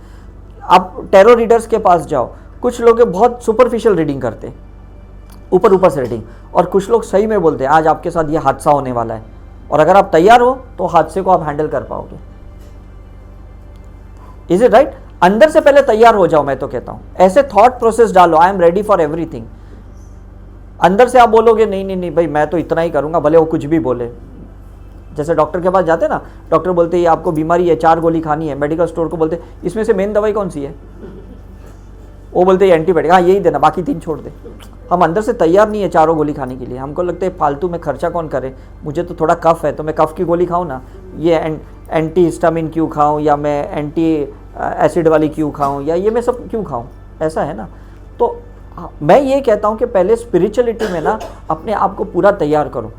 आप टैरो रीडर्स के पास जाओ, कुछ लोग बहुत सुपरफिशियल रीडिंग करते हैं, ऊपर से रीडिंग, और कुछ लोग सही में बोलते हैं आज आपके साथ ये हादसा होने वाला है, और अगर आप तैयार हो तो हादसे को आप हैंडल कर पाओगे। Is it right? अंदर से पहले तैयार हो जाओ, मैं तो कहता हूं ऐसे थॉट प्रोसेस डालो, I am ready for everything. अंदर से आप बोलोगे नहीं भाई मैं तो इतना ही करूंगा, भले वो कुछ भी बोले। जैसे डॉक्टर के पास जाते ना, डॉक्टर बोलते ये आपको बीमारी है, 4 गोली खानी है, मेडिकल स्टोर को बोलते इसमें से मेन दवाई कौन सी है, वो बोलते एंटीबायोटिक, हाँ यही देना, बाकी 3 छोड़ दे। हम अंदर से तैयार नहीं है 4 गोली खाने के लिए, हमको लगता है फालतू में खर्चा कौन करे, मुझे तो थोड़ा कफ है तो मैं कफ की गोली खाऊं ना, ये एंटी हिस्टामिन क्यों खाऊं, या मैं एंटी एसिड वाली क्यों खाऊं, या ये मैं सब क्यों खाऊं, ऐसा है ना। तो मैं ये कहता हूं कि पहले स्पिरिचुअलिटी में ना अपने आप को पूरा तैयार करो।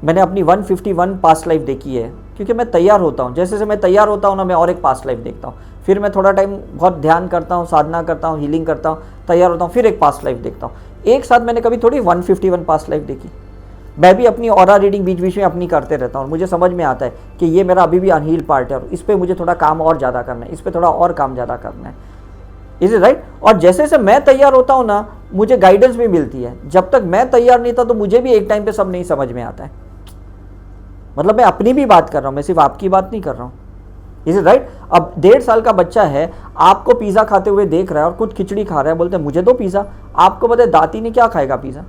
मैंने अपनी 151 पास्ट लाइफ देखी है, क्योंकि मैं तैयार होता हूँ, जैसे मैं तैयार होता हूँ ना, मैं और एक पास्ट लाइफ देखता हूँ, फिर मैं थोड़ा टाइम बहुत ध्यान करता हूँ, साधना करता हूँ, हीलिंग करता हूँ, तैयार होता हूँ, फिर एक पास्ट लाइफ देखता हूँ। एक साथ मैंने कभी थोड़ी 151 पास्ट लाइफ देखी। मैं भी अपनी ऑरा रीडिंग बीच बीच में अपनी करते रहता हूँ, मुझे समझ में आता है कि ये मेरा अभी भी अनहील पार्ट है और इस पर मुझे थोड़ा काम और ज़्यादा करना है, इस पर थोड़ा और काम ज़्यादा करना है। Is it right? और जैसे जैसे मैं तैयार होता हूँ ना, मुझे गाइडेंस भी मिलती है। जब तक मैं तैयार नहीं था तो मुझे भी एक टाइम पे सब नहीं समझ में आता है। मतलब मैं अपनी भी बात कर रहा हूँ, मैं सिर्फ आपकी बात नहीं कर रहा हूँ। Is it right? अब 1.5 साल का बच्चा है, आपको पिज़्ज़ा खाते हुए देख रहा है और कुछ खिचड़ी खा रहा है, बोलते हैं मुझे दो पिज़्ज़ा। आपको पता है दाती ने क्या खाएगा पिज़्ज़ा?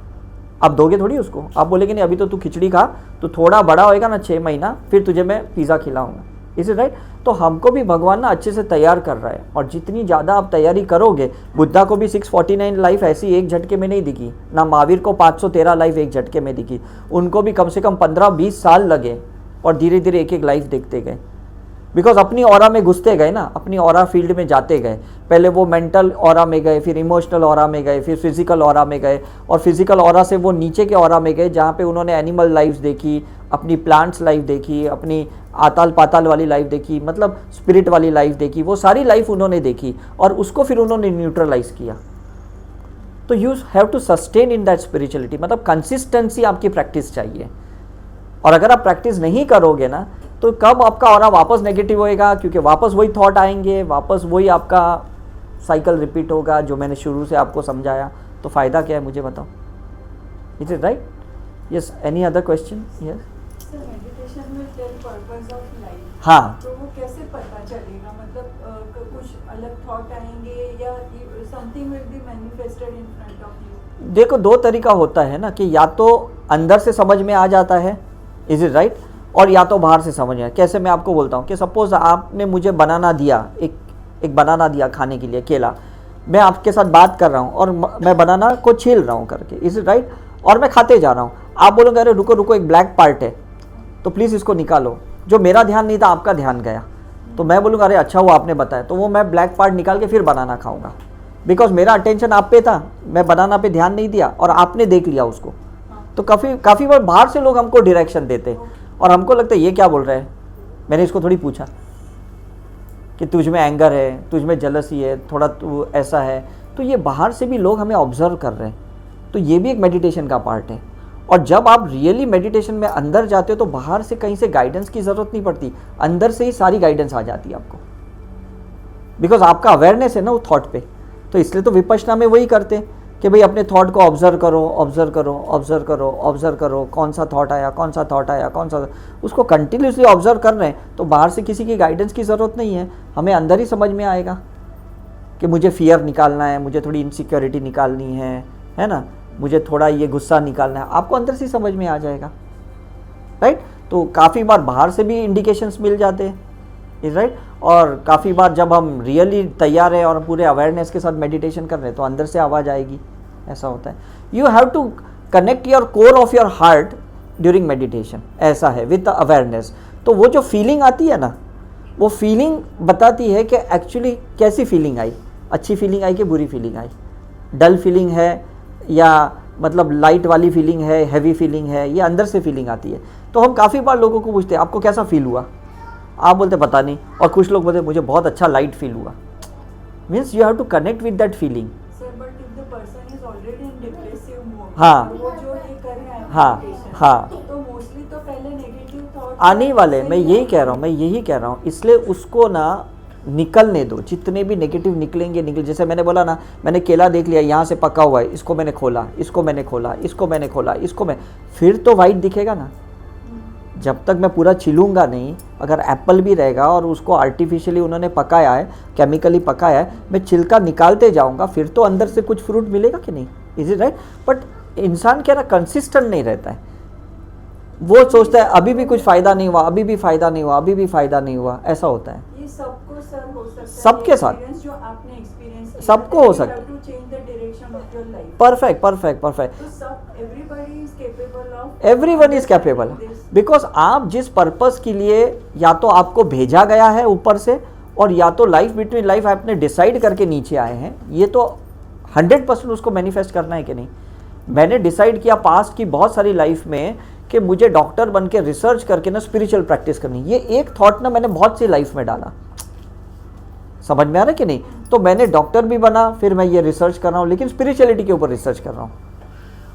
आप दोगे थोड़ी उसको। आप बोलेंगे नहीं अभी तो तू खिचड़ी खा, तो थोड़ा बड़ा होएगा ना 6 महीना, फिर तुझे मैं पिज़्ज़ा खिलाऊंगा। Is it right? तो हमको भी भगवान ना अच्छे से तैयार कर रहा है, और जितनी ज़्यादा आप तैयारी करोगे, बुद्धा को भी 649 लाइफ ऐसी एक झटके में नहीं दिखी ना, महावीर को 513 लाइफ एक झटके में दिखी। उनको भी कम से कम 15-20 साल लगे और धीरे धीरे एक एक लाइफ देखते गए। बिकॉज अपनी ऑरा में घुसते गए ना, अपनी ऑरा फील्ड में जाते गए। पहले वो मेंटल ऑरा में गए, फिर इमोशनल ऑरा में गए, फिर फिजिकल ऑरा में गए, और फिजिकल ऑरा से वो नीचे के ऑरा में गए जहाँ पे उन्होंने एनिमल लाइफ देखी, अपनी प्लांट्स लाइफ देखी, अपनी आताल पाताल वाली लाइफ देखी, मतलब स्पिरिट वाली लाइफ देखी। वो सारी लाइफ उन्होंने देखी और उसको फिर उन्होंने न्यूट्रलाइज किया। तो you have to sustain in that spirituality, मतलब कंसिस्टेंसी आपकी प्रैक्टिस चाहिए। और अगर आप प्रैक्टिस नहीं करोगे ना, तो कब आपका ऑरा वापस नेगेटिव होएगा, क्योंकि वापस वही थॉट आएंगे, वापस वही आपका साइकिल रिपीट होगा जो मैंने शुरू से आपको समझाया। तो फ़ायदा क्या है मुझे बताओ। Is it right? Yes, any other question? Yes sir, meditation में टेल पर्पस ऑफ लाइफ। हाँ, तो वो कैसे पता चलेगा? मतलब कुछ अलग थॉट आएंगे या something will be manifested in front of you? देखो 2 तरीका होता है ना, कि या तो अंदर से समझ में आ जाता है, इज इट राइट, और या तो बाहर से समझ में। कैसे? मैं आपको बोलता हूँ कि सपोज आपने मुझे बनाना दिया, एक बनाना दिया खाने के लिए, केला। मैं आपके साथ बात कर रहा हूँ और मैं बनाना को छील रहा हूँ करके, इज इट राइट, और मैं खाते जा रहा हूँ। आप बोलोगे अरे रुको रुको, एक ब्लैक पार्ट है तो प्लीज़ इसको निकालो। जो मेरा ध्यान नहीं था, आपका ध्यान गया, तो मैं बोलूँगा अरे अच्छा वो आपने बताया, तो वो मैं ब्लैक पार्ट निकाल के फिर बनाना खाऊंगा। बिकॉज मेरा अटेंशन आप पे था, मैं बनाना पे ध्यान नहीं दिया और आपने देख लिया उसको। तो काफ़ी बार बाहर से लोग हमको डायरेक्शन देते और हमको लगता है ये क्या बोल रहे हैं, मैंने इसको थोड़ी पूछा कि तुझ में एंगर है, तुझ में जेलसी है, थोड़ा तू ऐसा है। तो ये बाहर से भी लोग हमें ऑब्जर्व कर रहे हैं, तो ये भी एक मेडिटेशन का पार्ट है। और जब आप रियली मेडिटेशन में अंदर जाते हो तो बाहर से कहीं से गाइडेंस की ज़रूरत नहीं पड़ती, अंदर से ही सारी गाइडेंस आ जाती है आपको, बिकॉज आपका अवेयरनेस है ना वो थॉट पे। तो इसलिए तो विपश्यना में वही करते हैं कि भाई अपने थॉट को ऑब्जर्व करो, ऑब्जर्व करो, ऑब्जर्व करो, ऑब्जर्व करो, कौन सा थॉट आया, कौन सा थॉट आया, कौन सा, उसको कंटिन्यूसली ऑब्जर्व कर रहे हैं। तो बाहर से किसी की गाइडेंस की ज़रूरत नहीं है, हमें अंदर ही समझ में आएगा कि मुझे फियर निकालना है, मुझे थोड़ी इनसिक्योरिटी निकालनी है ना, मुझे थोड़ा ये गुस्सा निकालना है, आपको अंदर से समझ में आ जाएगा, राइट। तो काफ़ी बार बाहर से भी इंडिकेशंस मिल जाते हैं, इज राइट। और काफ़ी बार जब हम रियली तैयार हैं और पूरे अवेयरनेस के साथ मेडिटेशन कर रहे हैं तो अंदर से आवाज़ आएगी, ऐसा होता है। You have to connect your core of your heart during meditation, ऐसा है विद द अवेयरनेस। तो वो जो फीलिंग आती है ना, वो फीलिंग बताती है कि एक्चुअली कैसी फीलिंग आई, अच्छी फीलिंग आई कि बुरी फीलिंग आई, डल फीलिंग है या मतलब लाइट वाली फीलिंग है, हैवी फीलिंग है, ये अंदर से फीलिंग आती है। तो हम काफ़ी बार लोगों को पूछते हैं आपको कैसा फील हुआ, आप बोलते पता नहीं, और कुछ लोग बोलते मुझे बहुत अच्छा लाइट फील हुआ। Means you have to connect with that feeling. Sir, but if the person is already in depressive mode, हाँ, वो जो ये कर रहा है हाँ, meditation, हाँ, तो मोस्टली तो पहले नेगेटिव थॉट्स आने वाले, मैं यही कह रहा हूँ, इसलिए उसको ना निकलने दो, जितने भी नेगेटिव निकलेंगे। जैसे मैंने बोला ना, मैंने केला देख लिया यहाँ से पका हुआ है, इसको मैंने खोला, इसको मैंने खोला, इसको मैंने खोला, इसको मैं, फिर तो वाइट दिखेगा ना। जब तक मैं पूरा छिलूंगा नहीं, अगर एप्पल भी रहेगा और उसको आर्टिफिशियली उन्होंने पकाया है, केमिकली पकाया है, मैं छिलका निकालते जाऊंगा, फिर तो अंदर से कुछ फ्रूट मिलेगा कि नहीं, इज इट राइट। बट इंसान क्या ना कंसिस्टेंट नहीं रहता है, वो सोचता है अभी भी कुछ फ़ायदा नहीं हुआ, अभी भी फ़ायदा नहीं हुआ, अभी भी फ़ायदा नहीं हुआ, ऐसा होता है। ये सबको सर हो सकता है, सबके साथ, experience जो आपने एक्सपीरियंस किया, सबको हो सकता है। You have to change the direction of your life. Perfect perfect perfect. तो सब everybody is capable of everyone is capable, this. Because आप जिस पर्पस के लिए या तो आपको भेजा गया है ऊपर से, और या तो लाइफ बिटवीन लाइफ आपने डिसाइड करके नीचे आए हैं, ये तो 100% उसको मैनिफेस्ट करना है कि नहीं। मैंने डिसाइड किया पास्ट की बहुत सारी लाइफ में कि मुझे डॉक्टर बन के रिसर्च करके ना स्पिरिचुअल प्रैक्टिस करनी, ये एक थॉट ना मैंने बहुत सी लाइफ में डाला, समझ में आ रहा है कि नहीं। तो मैंने डॉक्टर भी बना, फिर मैं ये रिसर्च कर रहा हूँ, लेकिन स्पिरिचुअलिटी के ऊपर रिसर्च कर रहा हूँ।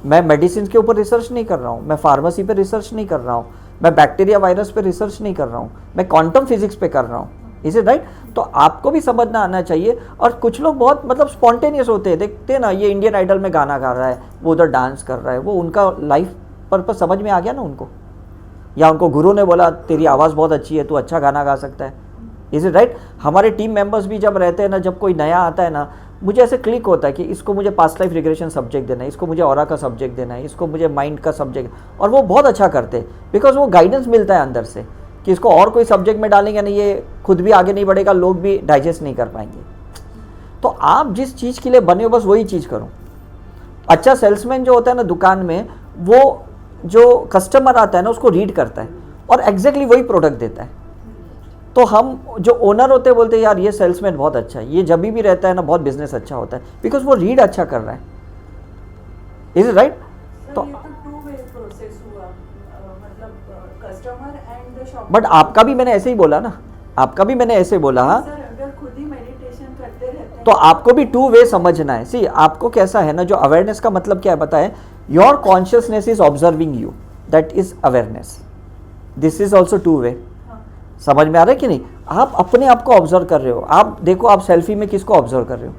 मैं मेडिसिन के ऊपर रिसर्च नहीं कर रहा हूँ, मैं फार्मेसी पे रिसर्च नहीं कर रहा हूँ, मैं बैक्टीरिया वायरस पे रिसर्च नहीं कर रहा हूँ, मैं क्वांटम फिजिक्स पे कर रहा हूँ, इज इट राइट? तो आपको भी समझना आना चाहिए। और कुछ लोग बहुत मतलब स्पॉन्टेनियस होते हैं, देखते हैं ना ये इंडियन आइडल में गाना गा रहा है, वो उधर डांस कर रहा है, वो उनका लाइफ पर्पस समझ में आ गया ना उनको, या उनको गुरु ने बोला तेरी आवाज़ बहुत अच्छी है, तू अच्छा गाना गा सकता है। Is it right? हमारे टीम मेंबर्स भी जब रहते हैं ना, जब कोई नया आता है ना, मुझे ऐसे क्लिक होता है कि इसको मुझे पास्ट लाइफ रिग्रेशन सब्जेक्ट देना है, इसको मुझे ऑरा का सब्जेक्ट देना है, इसको मुझे माइंड का सब्जेक्ट, और वो बहुत अच्छा करते हैं बिकॉज वो गाइडेंस मिलता है अंदर से कि इसको और कोई सब्जेक्ट में डालेंगे नहीं, ये खुद भी आगे नहीं बढ़ेगा, लोग भी डाइजेस्ट नहीं कर पाएंगे। तो आप जिस चीज़ के लिए बने हो बस वही चीज़ करो। अच्छा सेल्समैन जो होता है ना दुकान में, वो जो कस्टमर आता है ना उसको रीड करता है और एग्जैक्टली वही प्रोडक्ट देता है। तो हम जो ओनर होते हैं बोलते हैं यार ये सेल्समैन बहुत अच्छा है, ये जब भी रहता है ना बहुत बिजनेस अच्छा होता है, बिकॉज वो रीड अच्छा कर रहा है। Is it right? तो ये तो टू वे प्रोसेस हुआ, मतलब customer and the shop. But आपका भी मैंने ऐसे ही बोला ना, आपका भी मैंने ऐसे बोला। सर अगर खुद ही मेडिटेशन करते रहते हैं तो आपको भी टू वे समझना है। सी आपको कैसा है ना, जो अवेयरनेस का मतलब क्या है पता है? Your consciousness is observing you, that is awareness. This is also two way. समझ में आ रहा है कि नहीं? आप अपने आप को ऑब्जर्व कर रहे हो। आप देखो, आप सेल्फी में किसको ऑब्जर्व कर रहे हो?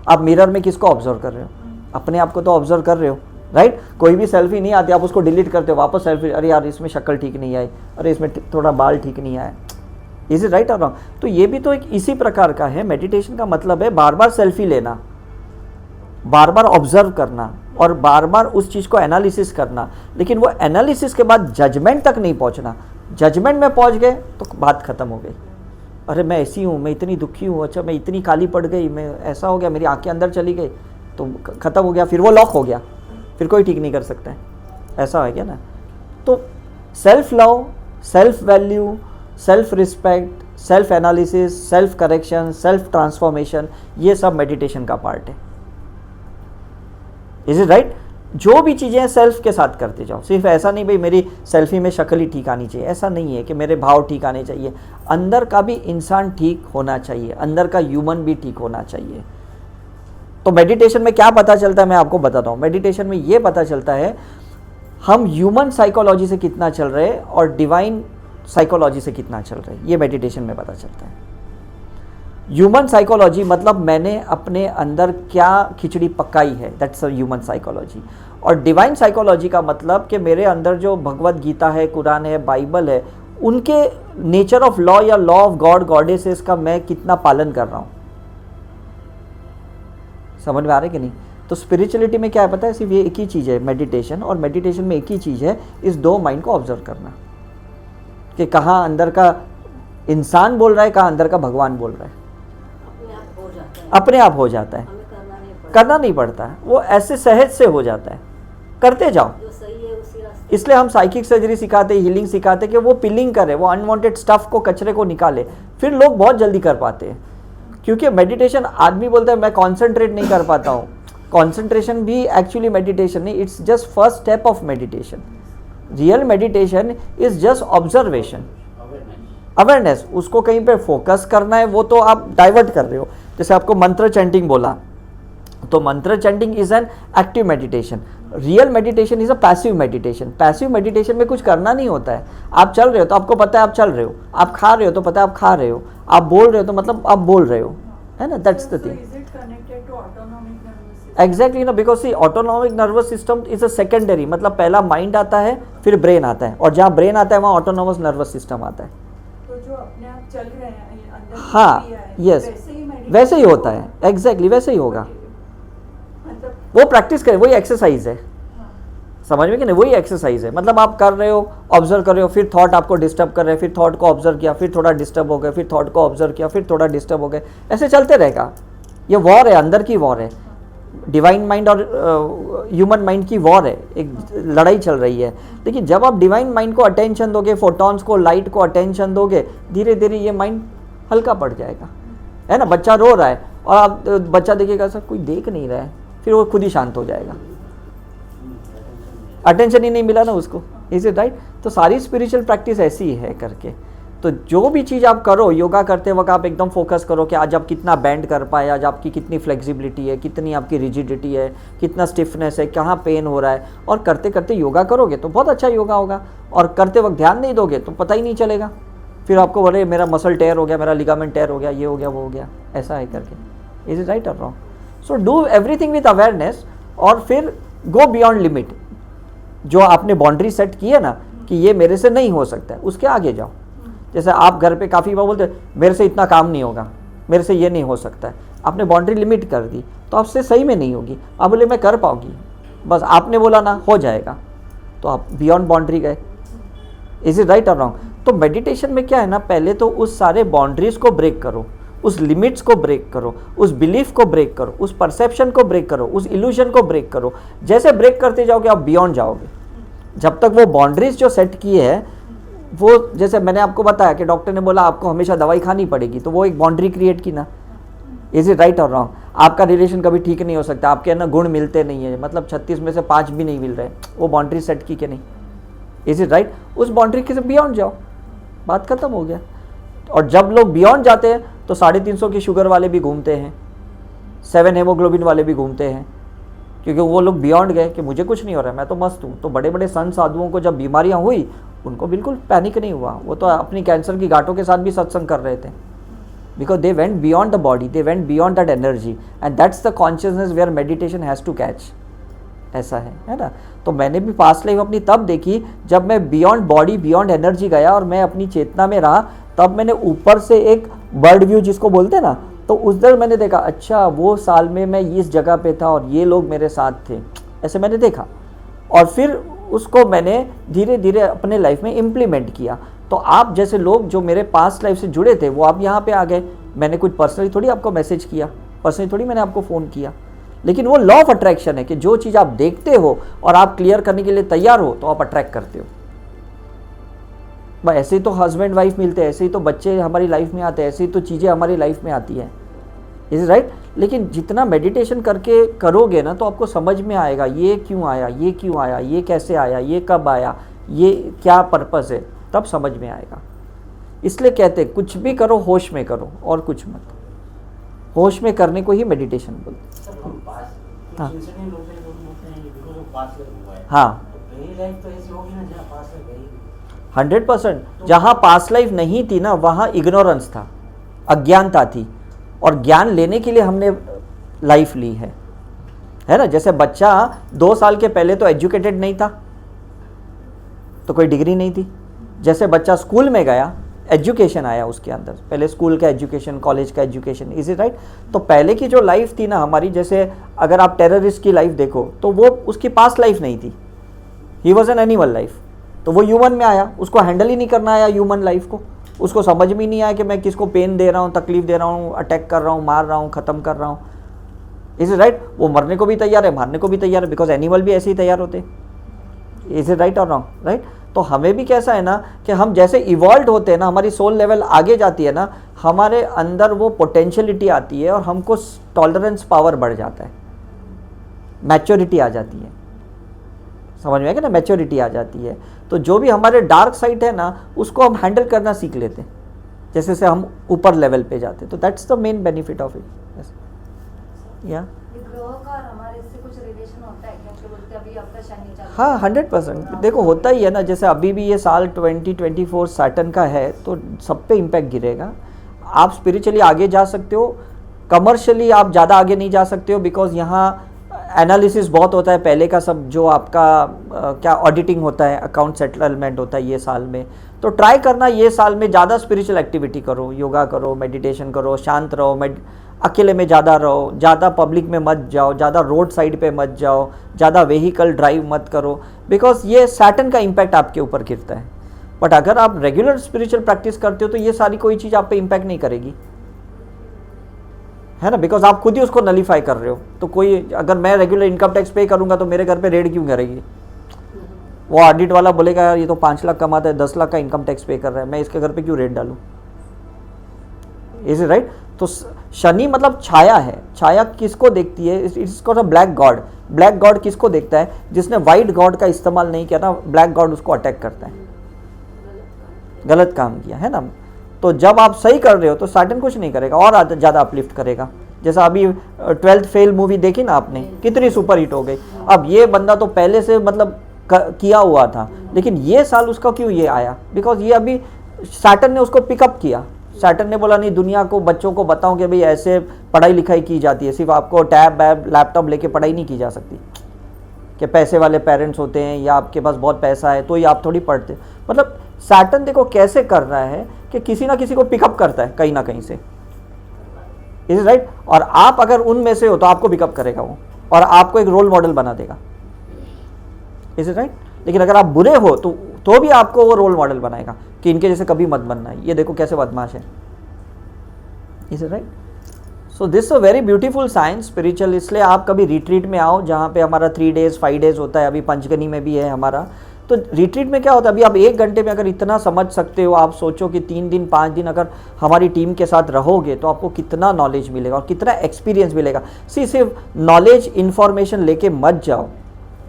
आप मिरर में किसको ऑब्जर्व कर रहे हो? अपने आप को तो ऑब्जर्व कर रहे हो, राइट? कोई भी सेल्फी नहीं आती, आप उसको डिलीट करते हो, वापस सेल्फी, अरे यार इसमें शक्ल ठीक नहीं आई, अरे इसमें थोड़ा बाल ठीक नहीं आया। इज इट राइट और रॉन्ग? तो ये भी तो एक इसी प्रकार का है। मेडिटेशन का मतलब है बार बार सेल्फी लेना, बार बार ऑब्जर्व करना और बार बार उस चीज़ को एनालिसिस करना। लेकिन वो एनालिसिस के बाद जजमेंट तक नहीं पहुंचना। जजमेंट में पहुंच गए तो बात खत्म हो गई। अरे मैं ऐसी हूँ, मैं इतनी दुखी हूँ, अच्छा मैं इतनी काली पड़ गई, मैं ऐसा हो गया, मेरी आंखें अंदर चली गई, तो ख़त्म हो गया, फिर वो लॉक हो गया, फिर कोई ठीक नहीं कर सकता है। ऐसा है क्या ना? तो self love, self value, self respect, self analysis, self correction, self transformation, ये सब मेडिटेशन का पार्ट है। Is it right? जो भी चीज़ें सेल्फ के साथ करते जाओ। सिर्फ ऐसा नहीं भाई मेरी सेल्फी में शक्ल ही ठीक आनी चाहिए, ऐसा नहीं है कि मेरे भाव ठीक आने चाहिए। अंदर का भी इंसान ठीक होना चाहिए, अंदर का ह्यूमन भी ठीक होना चाहिए। तो मेडिटेशन में क्या पता चलता है मैं आपको बताता हूँ। मेडिटेशन में ये पता चलता है हम ह्यूमन साइकोलॉजी से कितना चल रहे हैं और डिवाइन साइकोलॉजी से कितना चल रहे हैं, ये मेडिटेशन में पता चलता है। ह्यूमन साइकोलॉजी मतलब मैंने अपने अंदर क्या खिचड़ी पकाई है, दैट्स अ ह्यूमन साइकोलॉजी। और डिवाइन साइकोलॉजी का मतलब कि मेरे अंदर जो भगवत गीता है, कुरान है, बाइबल है, उनके नेचर ऑफ लॉ या लॉ ऑफ गॉड गॉडेसेस का मैं कितना पालन कर रहा हूँ। समझ में आ रहा है कि नहीं? तो स्पिरिचुअलिटी में क्या है पता है? सिर्फ ये एक ही चीज़ है मेडिटेशन, और मेडिटेशन में एक ही चीज़ है, इस दो माइंड को ऑब्जर्व करना कि कहाँ अंदर का इंसान बोल रहा है, कहाँ अंदर का भगवान बोल रहा है। अपने आप हो जाता है, करना नहीं पड़ता, वो ऐसे सहज से हो जाता है, करते जाओ। इसलिए हम साइकिक सर्जरी सिखाते, हीलिंग सिखाते कि वो पिलिंग करे, वो अनवांटेड स्टफ को, कचरे को निकाले, फिर लोग बहुत जल्दी कर पाते हैं। क्योंकि मेडिटेशन, आदमी बोलता है मैं कॉन्सेंट्रेट नहीं कर पाता हूँ, कॉन्सेंट्रेशन भी एक्चुअली मेडिटेशन नहीं, it's just first step of meditation. Real meditation is just observation, awareness. उसको कहीं पे फोकस करना है, वो तो आप डाइवर्ट कर रहे हो। जैसे आपको मंत्र चैंटिंग बोला, तो मंत्र chanting is an active meditation. Real meditation is a passive meditation. Passive meditation में कुछ करना नहीं होता है, आप चल रहे हो तो आपको पता है आप चल रहे हो, आप खा रहे हो तो पता है आप खा रहे हो, आप बोल रहे हो तो मतलब आप बोल रहे हो, है ना? That's the thing. एग्जैक्टली ना, because see autonomic nervous system is a secondary, मतलब पहला माइंड आता है, फिर ब्रेन आता है, और जहाँ ब्रेन आता है वहाँ ऑटोनॉमस नर्वस सिस्टम आता है। तो जो अपने आप चल रहे हैं अंदर, हाँ, यस, वैसे ही होता है, एग्जैक्टली वैसे ही होगा। मतलब वो प्रैक्टिस करें, वही एक्सरसाइज है। समझ में कि नहीं? वही एक्सरसाइज है। मतलब आप कर रहे हो, ऑब्जर्व कर रहे हो, फिर थॉट आपको डिस्टर्ब कर रहे हैं, फिर थॉट को ऑब्जर्व किया, फिर थोड़ा डिस्टर्ब हो गए, फिर थॉट को ऑब्जर्व किया, फिर थोड़ा डिस्टर्ब हो गए, ऐसे चलते रहेगा। ये वॉर है, अंदर की वॉर है। डिवाइन माइंड और ह्यूमन माइंड की वॉर है, एक लड़ाई चल रही है। लेकिन जब आप डिवाइन माइंड को अटेंशन दोगे, फोटॉन्स को, लाइट को अटेंशन दोगे, धीरे धीरे ये माइंड हल्का पड़ जाएगा, है ना? बच्चा रो रहा है और आप बच्चा देखिएगा सर कोई देख नहीं रहा है, फिर वो खुद ही शांत हो जाएगा, अटेंशन ही नहीं मिला ना उसको। Is it right? तो सारी स्पिरिचुअल प्रैक्टिस ऐसी ही है करके। तो जो भी चीज़ आप करो, योगा करते वक्त आप एकदम फोकस करो कि आज आप कितना बैंड कर पाए, आज आपकी कितनी फ्लेक्सिबिलिटी है, कितनी आपकी रिजिडिटी है, कितना स्टिफनेस है, कहाँ पेन हो रहा है। और करते करते योगा करोगे तो बहुत अच्छा योगा होगा, और करते वक्त ध्यान नहीं दोगे तो पता ही नहीं चलेगा, फिर आपको बोले मेरा मसल टेयर हो गया, मेरा लिगामेंट टेयर हो गया, ये हो गया, वो हो गया, ऐसा है करके। इज इट राइट और wrong? So do everything with awareness और फिर गो बियॉन्ड लिमिट। जो आपने बाउंड्री सेट की है ना कि ये मेरे से नहीं हो सकता है, उसके आगे जाओ। जैसे आप घर पे काफ़ी बार बोलते मेरे से इतना काम नहीं होगा, मेरे से ये नहीं हो सकता है, आपने बाउंड्री लिमिट कर दी तो आपसे सही में नहीं होगी। आप बोले मैं कर पाऊंगी, बस आपने बोला ना हो जाएगा, तो आप बियॉन्ड बाउंड्री गए। इज इट राइट और रॉन्ग? तो मेडिटेशन में क्या है ना, पहले तो उस सारे बाउंड्रीज को ब्रेक करो, उस लिमिट्स को ब्रेक करो, उस बिलीफ को ब्रेक करो, उस परसेप्शन को ब्रेक करो, उस इल्यूजन को ब्रेक करो। जैसे ब्रेक करते जाओगे आप बियॉन्ड जाओगे। जब तक वो बाउंड्रीज जो सेट किए है, वो जैसे मैंने आपको बताया कि डॉक्टर ने बोला आपको हमेशा दवाई खानी पड़ेगी, तो वो एक बाउंड्री क्रिएट की ना। इज इट राइट और रॉन्ग? आपका रिलेशन कभी ठीक नहीं हो सकता, आपके ना गुण मिलते नहीं है, मतलब 36 में से 5 भी नहीं मिल रहे, वो बाउंड्री सेट की कि नहीं? Is it right? उस बाउंड्री के से बियॉन्ड जाओ, बात खत्म हो गया। और जब लोग बियॉन्ड जाते हैं तो 350 की शुगर वाले भी घूमते हैं, 7 हेमोग्लोबिन वाले भी घूमते हैं, क्योंकि वो लोग बियॉन्ड गए कि मुझे कुछ नहीं हो रहा है, मैं तो मस्त हूँ। तो बड़े बड़े संत साधुओं को जब बीमारियाँ हुई उनको बिल्कुल पैनिक नहीं हुआ, वो तो अपनी कैंसर की गांठों के साथ भी सत्संग कर रहे थे, because they went beyond the body, they went beyond that energy, and that's the consciousness where meditation has to catch. ऐसा है ना? तो मैंने भी पास्ट लाइफ अपनी तब देखी जब मैं बियॉन्ड बॉडी, बियॉन्ड एनर्जी गया और मैं अपनी चेतना में रहा, तब मैंने ऊपर से एक बर्ड व्यू जिसको बोलते हैं ना, तो उस दर मैंने देखा अच्छा वो साल में मैं इस जगह पे था और ये लोग मेरे साथ थे, ऐसे मैंने देखा। और फिर उसको मैंने धीरे धीरे अपने लाइफ में इम्प्लीमेंट किया। तो आप जैसे लोग जो मेरे पास्ट लाइफ से जुड़े थे वो आप यहाँ पे आ गए। मैंने कुछ पर्सनली थोड़ी आपको मैसेज किया, पर्सनली थोड़ी मैंने आपको फ़ोन किया, लेकिन वो लॉ ऑफ अट्रैक्शन है कि जो चीज़ आप देखते हो और आप क्लियर करने के लिए तैयार हो तो आप अट्रैक्ट करते हो। भाई ऐसे ही तो हस्बैंड वाइफ मिलते हैं, ऐसे ही तो बच्चे हमारी लाइफ में आते हैं, ऐसे ही तो चीज़ें हमारी लाइफ में आती हैं। Is right? लेकिन जितना मेडिटेशन करके करोगे ना तो आपको समझ में आएगा ये क्यों आया, ये क्यों आया, ये कैसे आया, ये कब आया, ये क्या पर्पस है, तब समझ में आएगा। इसलिए कहते कुछ भी करो होश में करो और कुछ मत। होश में करने को ही मेडिटेशन बोलते। सर हम पास हाँ। कुछ इंसिडेंट होते हैं, लोग बोलते हैं कि बिकॉज़ ऑफ पास्ट लाइफ हुआ है। हाँ, तो मेरी लाइफ तो ऐसी होगी ना जहाँ पास्ट लाइफ गई। 100%। जहाँ पास्ट लाइफ नहीं थी ना वहाँ इग्नोरेंस था, अज्ञानता थी, और ज्ञान लेने के लिए हमने लाइफ ली है ना? जैसे बच्चा 2 साल के पहले तो एजुकेटेड नहीं था, तो कोई डिग्री नहीं थी। जैसे बच्चा स्कूल में गया, एजुकेशन आया उसके अंदर, पहले स्कूल का एजुकेशन, कॉलेज का एजुकेशन। Is it right? तो पहले की जो लाइफ थी ना हमारी, जैसे अगर आप टेररिस्ट की लाइफ देखो तो वो उसकी पास्ट लाइफ नहीं थी, he was an animal life. तो वो ह्यूमन में आया, उसको हैंडल ही नहीं करना आया ह्यूमन लाइफ को, उसको समझ में ही नहीं आया कि मैं किसको पेन दे रहा हूँ, तकलीफ दे रहा हूँ, अटैक कर रहा हूँ, मार रहा हूँ, ख़त्म कर रहा हूँ। Is it right? वो मरने को भी तैयार है, मारने को भी तैयार है, बिकॉज एनिमल भी ऐसे ही तैयार होते। इज इट राइट और रॉन्ग? राइट? तो हमें भी कैसा है ना कि हम जैसे इवॉल्व होते हैं ना, हमारी सोल लेवल आगे जाती है ना, हमारे अंदर वो पोटेंशियलिटी आती है और हमको टॉलरेंस पावर बढ़ जाता है, मैच्योरिटी आ जाती है। समझ में आएगा ना? मैच्योरिटी आ जाती है। तो जो भी हमारे डार्क साइड है ना उसको हम हैंडल करना सीख लेते हैं जैसे जैसे हम ऊपर लेवल पे जाते हैं। तो that's the main benefit of it. या ग्रह का और हमारे इससे कुछ रिलेशन होता है क्या? बोलते अभी आपका शनि चल रहा है। हाँ, 100%। देखो होता ही है ना, जैसे अभी भी ये साल 2024 सैटर्न का है तो सब पे इम्पैक्ट गिरेगा। आप स्पिरिचुअली आगे जा सकते हो, कमर्शियली आप ज़्यादा आगे नहीं जा सकते हो, बिकॉज यहाँ एनालिसिस बहुत होता है पहले का सब, जो आपका क्या ऑडिटिंग होता है, अकाउंट सेटलमेंट होता है ये साल में। तो ट्राई करना ये साल में ज़्यादा स्पिरिचुअल एक्टिविटी करो, योगा करो, मेडिटेशन करो, शांत रहो, अकेले में ज़्यादा रहो, ज़्यादा पब्लिक में मत जाओ, ज़्यादा रोड साइड पे मत जाओ, ज़्यादा व्हीकल ड्राइव मत करो, बिकॉज ये सैटर्न का इम्पैक्ट आपके ऊपर गिरता है। बट अगर आप रेगुलर स्पिरिचुअल प्रैक्टिस करते हो तो ये सारी कोई चीज़ आप पे इम्पैक्ट नहीं करेगी, है ना? बिकॉज आप खुद ही उसको नलीफाई कर रहे हो। तो कोई अगर मैं रेगुलर इनकम टैक्स पे करूँगा तो मेरे घर पे रेड क्यों करेगी? वो ऑडिट वाला बोलेगा यार ये तो 5 लाख कमाता है, 10 लाख का इनकम टैक्स पे कर रहा है, मैं इसके घर पे क्यों रेड डालूँ? Is it right? तो शनि मतलब छाया है। छाया किसको देखती है? It's called a black God. Black God किसको देखता है? जिसने वाइट गॉड का इस्तेमाल नहीं किया ना, ब्लैक गॉड उसको अटैक करता है, गलत काम किया, है ना? तो जब आप सही कर रहे हो तो सैटर्न कुछ नहीं करेगा और ज़्यादा अपलिफ्ट करेगा। जैसा अभी 12th फेल मूवी देखी ना आपने, कितनी सुपर हिट हो गई। अब ये बंदा तो पहले से मतलब किया हुआ था, लेकिन ये साल उसका क्यों ये आया? बिकॉज ये अभी सैटर्न ने उसको पिकअप किया। सैटर्न ने बोला नहीं, दुनिया को, बच्चों को बताऊं कि भाई ऐसे पढ़ाई लिखाई की जाती है, सिर्फ आपको टैब वैब लैपटॉप लेके पढ़ाई नहीं की जा सकती, कि पैसे वाले पेरेंट्स होते हैं या आपके पास बहुत पैसा है तो ही आप थोड़ी पढ़ते। मतलब सैटर्न देखो कैसे कर रहा है कि किसी ना किसी को पिकअप करता है कहीं ना कहीं से, इज राइट। और आप अगर उनमें से हो तो आपको पिकअप करेगा वो और आपको एक रोल मॉडल बना देगा, इज राइट। लेकिन अगर आप बुरे हो तो भी आपको वो रोल मॉडल बनाएगा कि इनके जैसे कभी मत बनना है, ये देखो कैसे बदमाश है, is right. So this a very beautiful science spiritual. इसलिए आप कभी रिट्रीट में आओ जहाँ पे हमारा 3 days 5 days होता है, अभी पंचगनी में भी है हमारा। तो रिट्रीट में क्या होता है, अभी आप 1 घंटे में अगर इतना समझ सकते हो, आप सोचो कि 3 दिन 5 दिन अगर हमारी टीम के साथ रहोगे तो आपको कितना नॉलेज मिलेगा और कितना एक्सपीरियंस मिलेगा। सिर्फ नॉलेज इन्फॉर्मेशन लेके मत जाओ,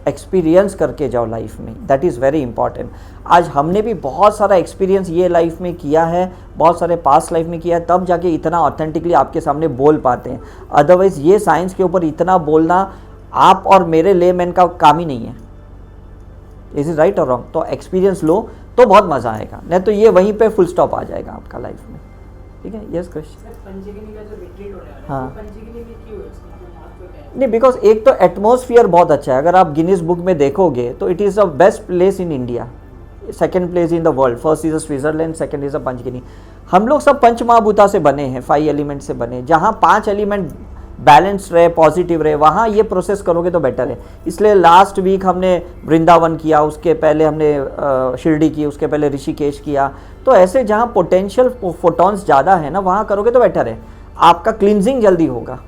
एक्सपीरियंस करके जाओ लाइफ में, दैट इज़ वेरी इंपॉर्टेंट। आज हमने भी बहुत सारा एक्सपीरियंस ये लाइफ में किया है, बहुत सारे पास्ट लाइफ में किया है, तब जाके इतना ऑथेंटिकली आपके सामने बोल पाते हैं। अदरवाइज ये साइंस के ऊपर इतना बोलना आप और मेरे लेमैन का काम ही नहीं है, इज इज राइट और रॉन्ग। तो एक्सपीरियंस लो तो बहुत मज़ा आएगा, नहीं तो ये वहीं पे फुल स्टॉप आ जाएगा आपका लाइफ में, ठीक है। यस कृष्ण। सर पंचगनी का जो रिट्रीट होने वाला है, हाँ। तो पंचगनी में क्यों है, उसका कोई महत्व क्या है? नहीं, बिकॉज एक तो एटमॉस्फियर बहुत अच्छा है। अगर आप गिनीज बुक में देखोगे तो it is the best place in India, second place in the world, first is a Switzerland, second is a Panchgani. हम लोग सब पंच महाभूता से बने हैं, 5 एलिमेंट से बने। जहाँ 5 एलिमेंट बैलेंस रहे, पॉजिटिव रहे, वहाँ ये प्रोसेस करोगे तो बेटर है। इसलिए लास्ट वीक हमने वृंदावन किया, उसके पहले हमने शिरडी की, उसके पहले ऋषिकेश किया। तो ऐसे जहाँ पोटेंशियल फोटॉन्स ज़्यादा है ना, वहाँ करोगे तो बेटर है, आपका क्लिनजिंग जल्दी होगा।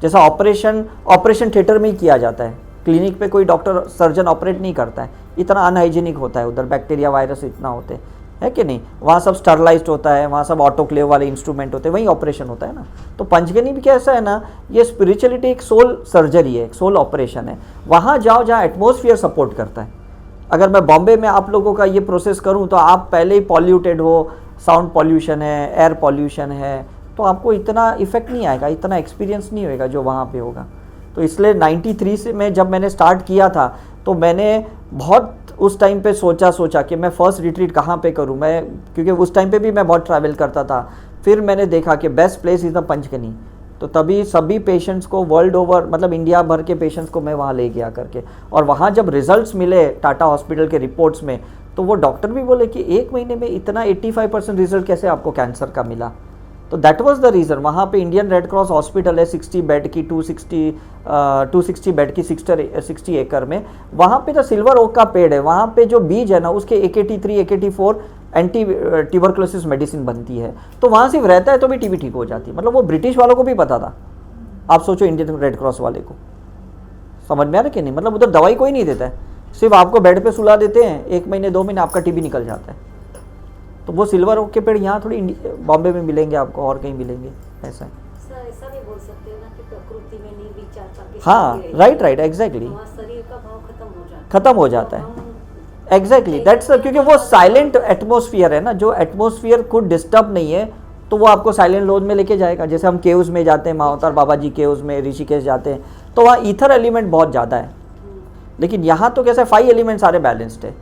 जैसा ऑपरेशन थिएटर में ही किया जाता है, क्लिनिक पे कोई डॉक्टर सर्जन ऑपरेट नहीं करता है, इतना अनहाइजीनिक होता है उधर, बैक्टीरिया वायरस इतना होते हैं, है कि नहीं। वहाँ सब स्टरलाइज्ड होता है, वहाँ सब ऑटोक्लेव वाले इंस्ट्रूमेंट होते हैं, वहीं ऑपरेशन होता है ना। तो पंचगनी भी कैसा है ना, ये स्पिरिचुअलिटी एक सोल सर्जरी है, एक सोल ऑपरेशन है। वहाँ जाओ जहाँ एटमॉस्फेयर सपोर्ट करता है। अगर मैं बॉम्बे में आप लोगों का ये प्रोसेस करूँ तो आप पहले ही पॉल्यूटेड हो, साउंड पॉल्यूशन है, एयर पॉल्यूशन है, तो आपको इतना इफेक्ट नहीं आएगा, इतना एक्सपीरियंस नहीं होएगा जो वहाँ पे होगा। तो इसलिए 93 से मैं जब मैंने स्टार्ट किया था तो मैंने बहुत उस टाइम पे सोचा कि मैं फ़र्स्ट रिट्रीट कहाँ पे करूँ मैं, क्योंकि उस टाइम पे भी मैं बहुत ट्रैवल करता था। फिर मैंने देखा कि best place is the Panchgani. तो तभी सभी पेशेंट्स को वर्ल्ड ओवर, मतलब इंडिया भर के पेशेंट्स को मैं वहाँ ले गया करके, और वहाँ जब रिजल्ट्स मिले टाटा हॉस्पिटल के रिपोर्ट्स में, तो वो डॉक्टर भी बोले कि 1 महीने में इतना 85% रिजल्ट कैसे आपको कैंसर का मिला। तो दैट वाज द रीज़न। वहाँ पे इंडियन रेड क्रॉस हॉस्पिटल है, 60 बेड की, 260 बेड की, 60 एकड़ में। वहाँ पे तो सिल्वर ओक का पेड़ है, वहाँ पे जो बीज है ना उसके AK-3 AK-4 anti tuberculosis medicine बनती है। तो वहाँ सिर्फ रहता है तो भी टीबी ठीक हो जाती है। मतलब वो ब्रिटिश वालों को भी पता था, आप सोचो इंडियन रेड क्रॉस वाले को। समझ में आ रहा है कि नहीं। मतलब उधर दवाई कोई नहीं देता है, सिर्फ आपको बेड पे सुला देते हैं, 1 महीने 2 महीने आपका टीबी निकल जाता है। तो वो सिल्वर ओक के पेड़ यहाँ थोड़ी बॉम्बे में मिलेंगे आपको, और कहीं मिलेंगे, ऐसा है। सर ऐसा भी बोल सकते हैं ना कि प्रकृति में नहीं विचार का, हाँ राइट एग्जैक्टली, शरीर का भाव खत्म हो जाता है। एग्जैक्टली दैट्स, क्योंकि वो साइलेंट एटमॉस्फेयर है ना, जो एटमॉस्फेयर को डिस्टर्ब नहीं है तो वो आपको साइलेंट लोड में लेके जाएगा। जैसे हम केव्स में जाते हैं, मावतार बाबा जी केव्स में, ऋषिकेश जाते हैं, तो वहाँ ईथर एलिमेंट बहुत ज़्यादा है। लेकिन यहाँ तो कैसे 5 एलिमेंट सारे बैलेंस्ड है,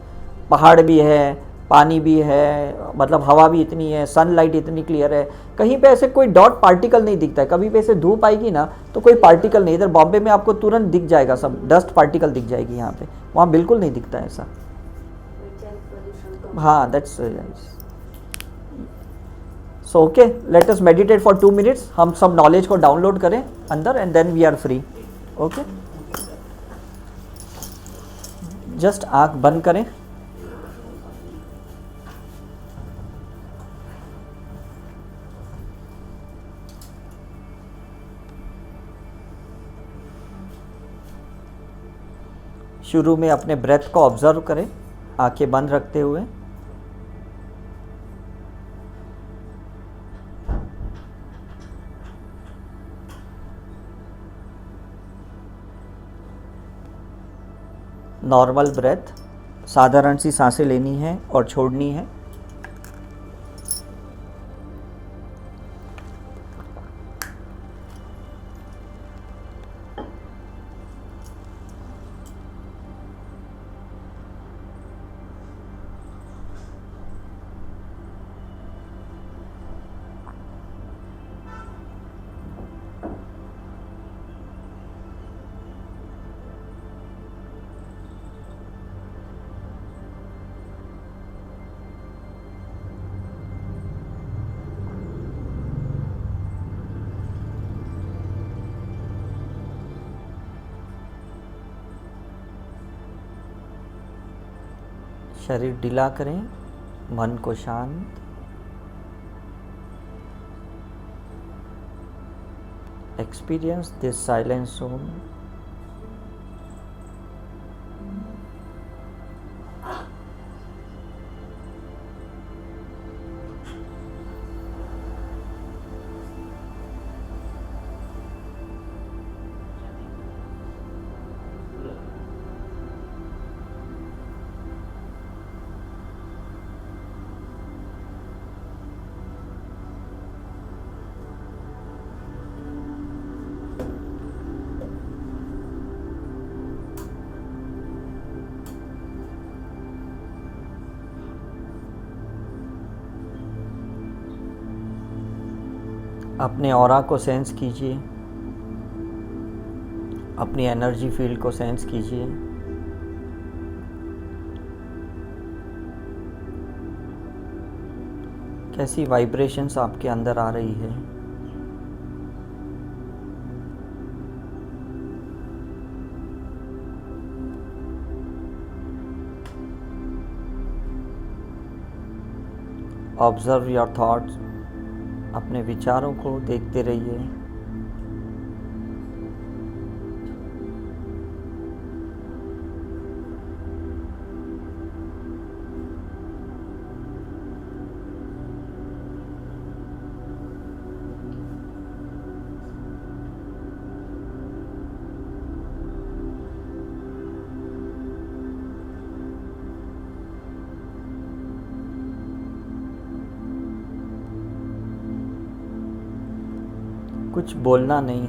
पहाड़ भी है, पानी भी है, मतलब हवा भी इतनी है, सनलाइट इतनी क्लियर है, कहीं पे ऐसे कोई डॉट पार्टिकल नहीं दिखता है। कभी भी ऐसे धूप आएगी ना तो कोई पार्टिकल नहीं, इधर बॉम्बे में आपको तुरंत दिख जाएगा, सब डस्ट पार्टिकल दिख जाएगी यहाँ पे, वहाँ बिल्कुल नहीं दिखता है ऐसा। हाँ that's so okay, let us meditate for 2 minutes। हम सब नॉलेज को डाउनलोड करें अंदर and then we are free. Okay, just आँख बंद करें। शुरू में अपने ब्रेथ को ऑब्जर्व करें, आंखें बंद रखते हुए। नॉर्मल ब्रेथ, साधारण सी सांसें लेनी है और छोड़नी है। शरीर ढीला करें, मन को शांत। Experience this silence zone. अपने ऑरा को सेंस कीजिए, अपनी एनर्जी फील्ड को सेंस कीजिए। कैसी वाइब्रेशंस आपके अंदर आ रही है। ऑब्जर्व योर थॉट्स, अपने विचारों को देखते रहिए। कुछ बोलना नहीं,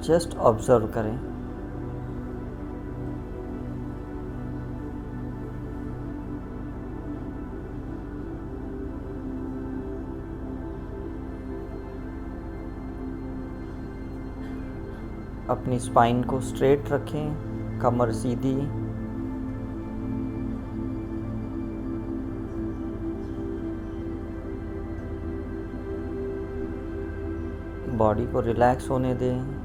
जस्ट ऑब्जर्व करें। अपनी स्पाइन को स्ट्रेट रखें, कमर सीधी। बॉडी को रिलैक्स होने दें।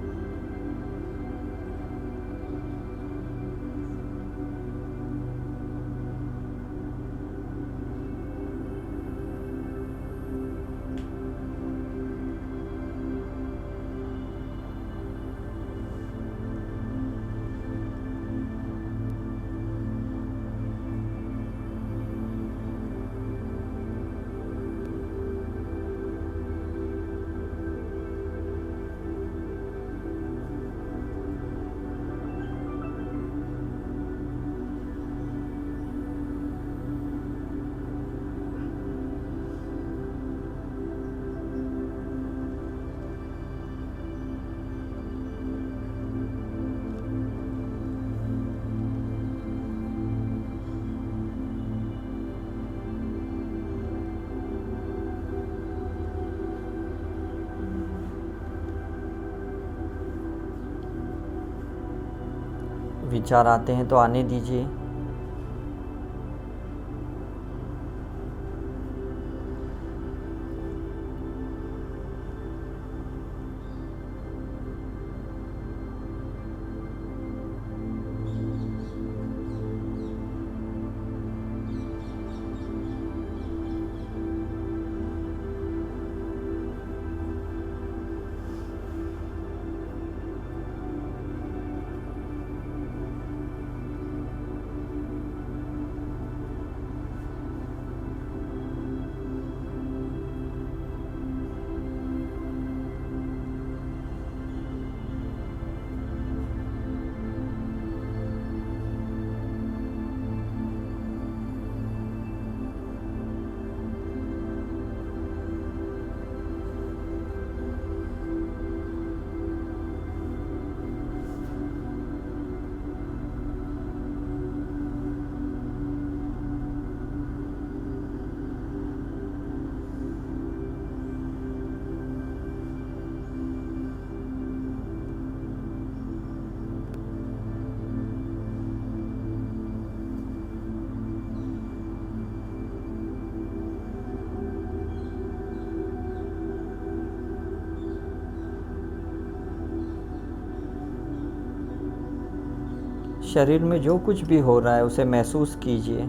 विचार आते हैं तो आने दीजिए। शरीर में जो कुछ भी हो रहा है उसे महसूस कीजिए।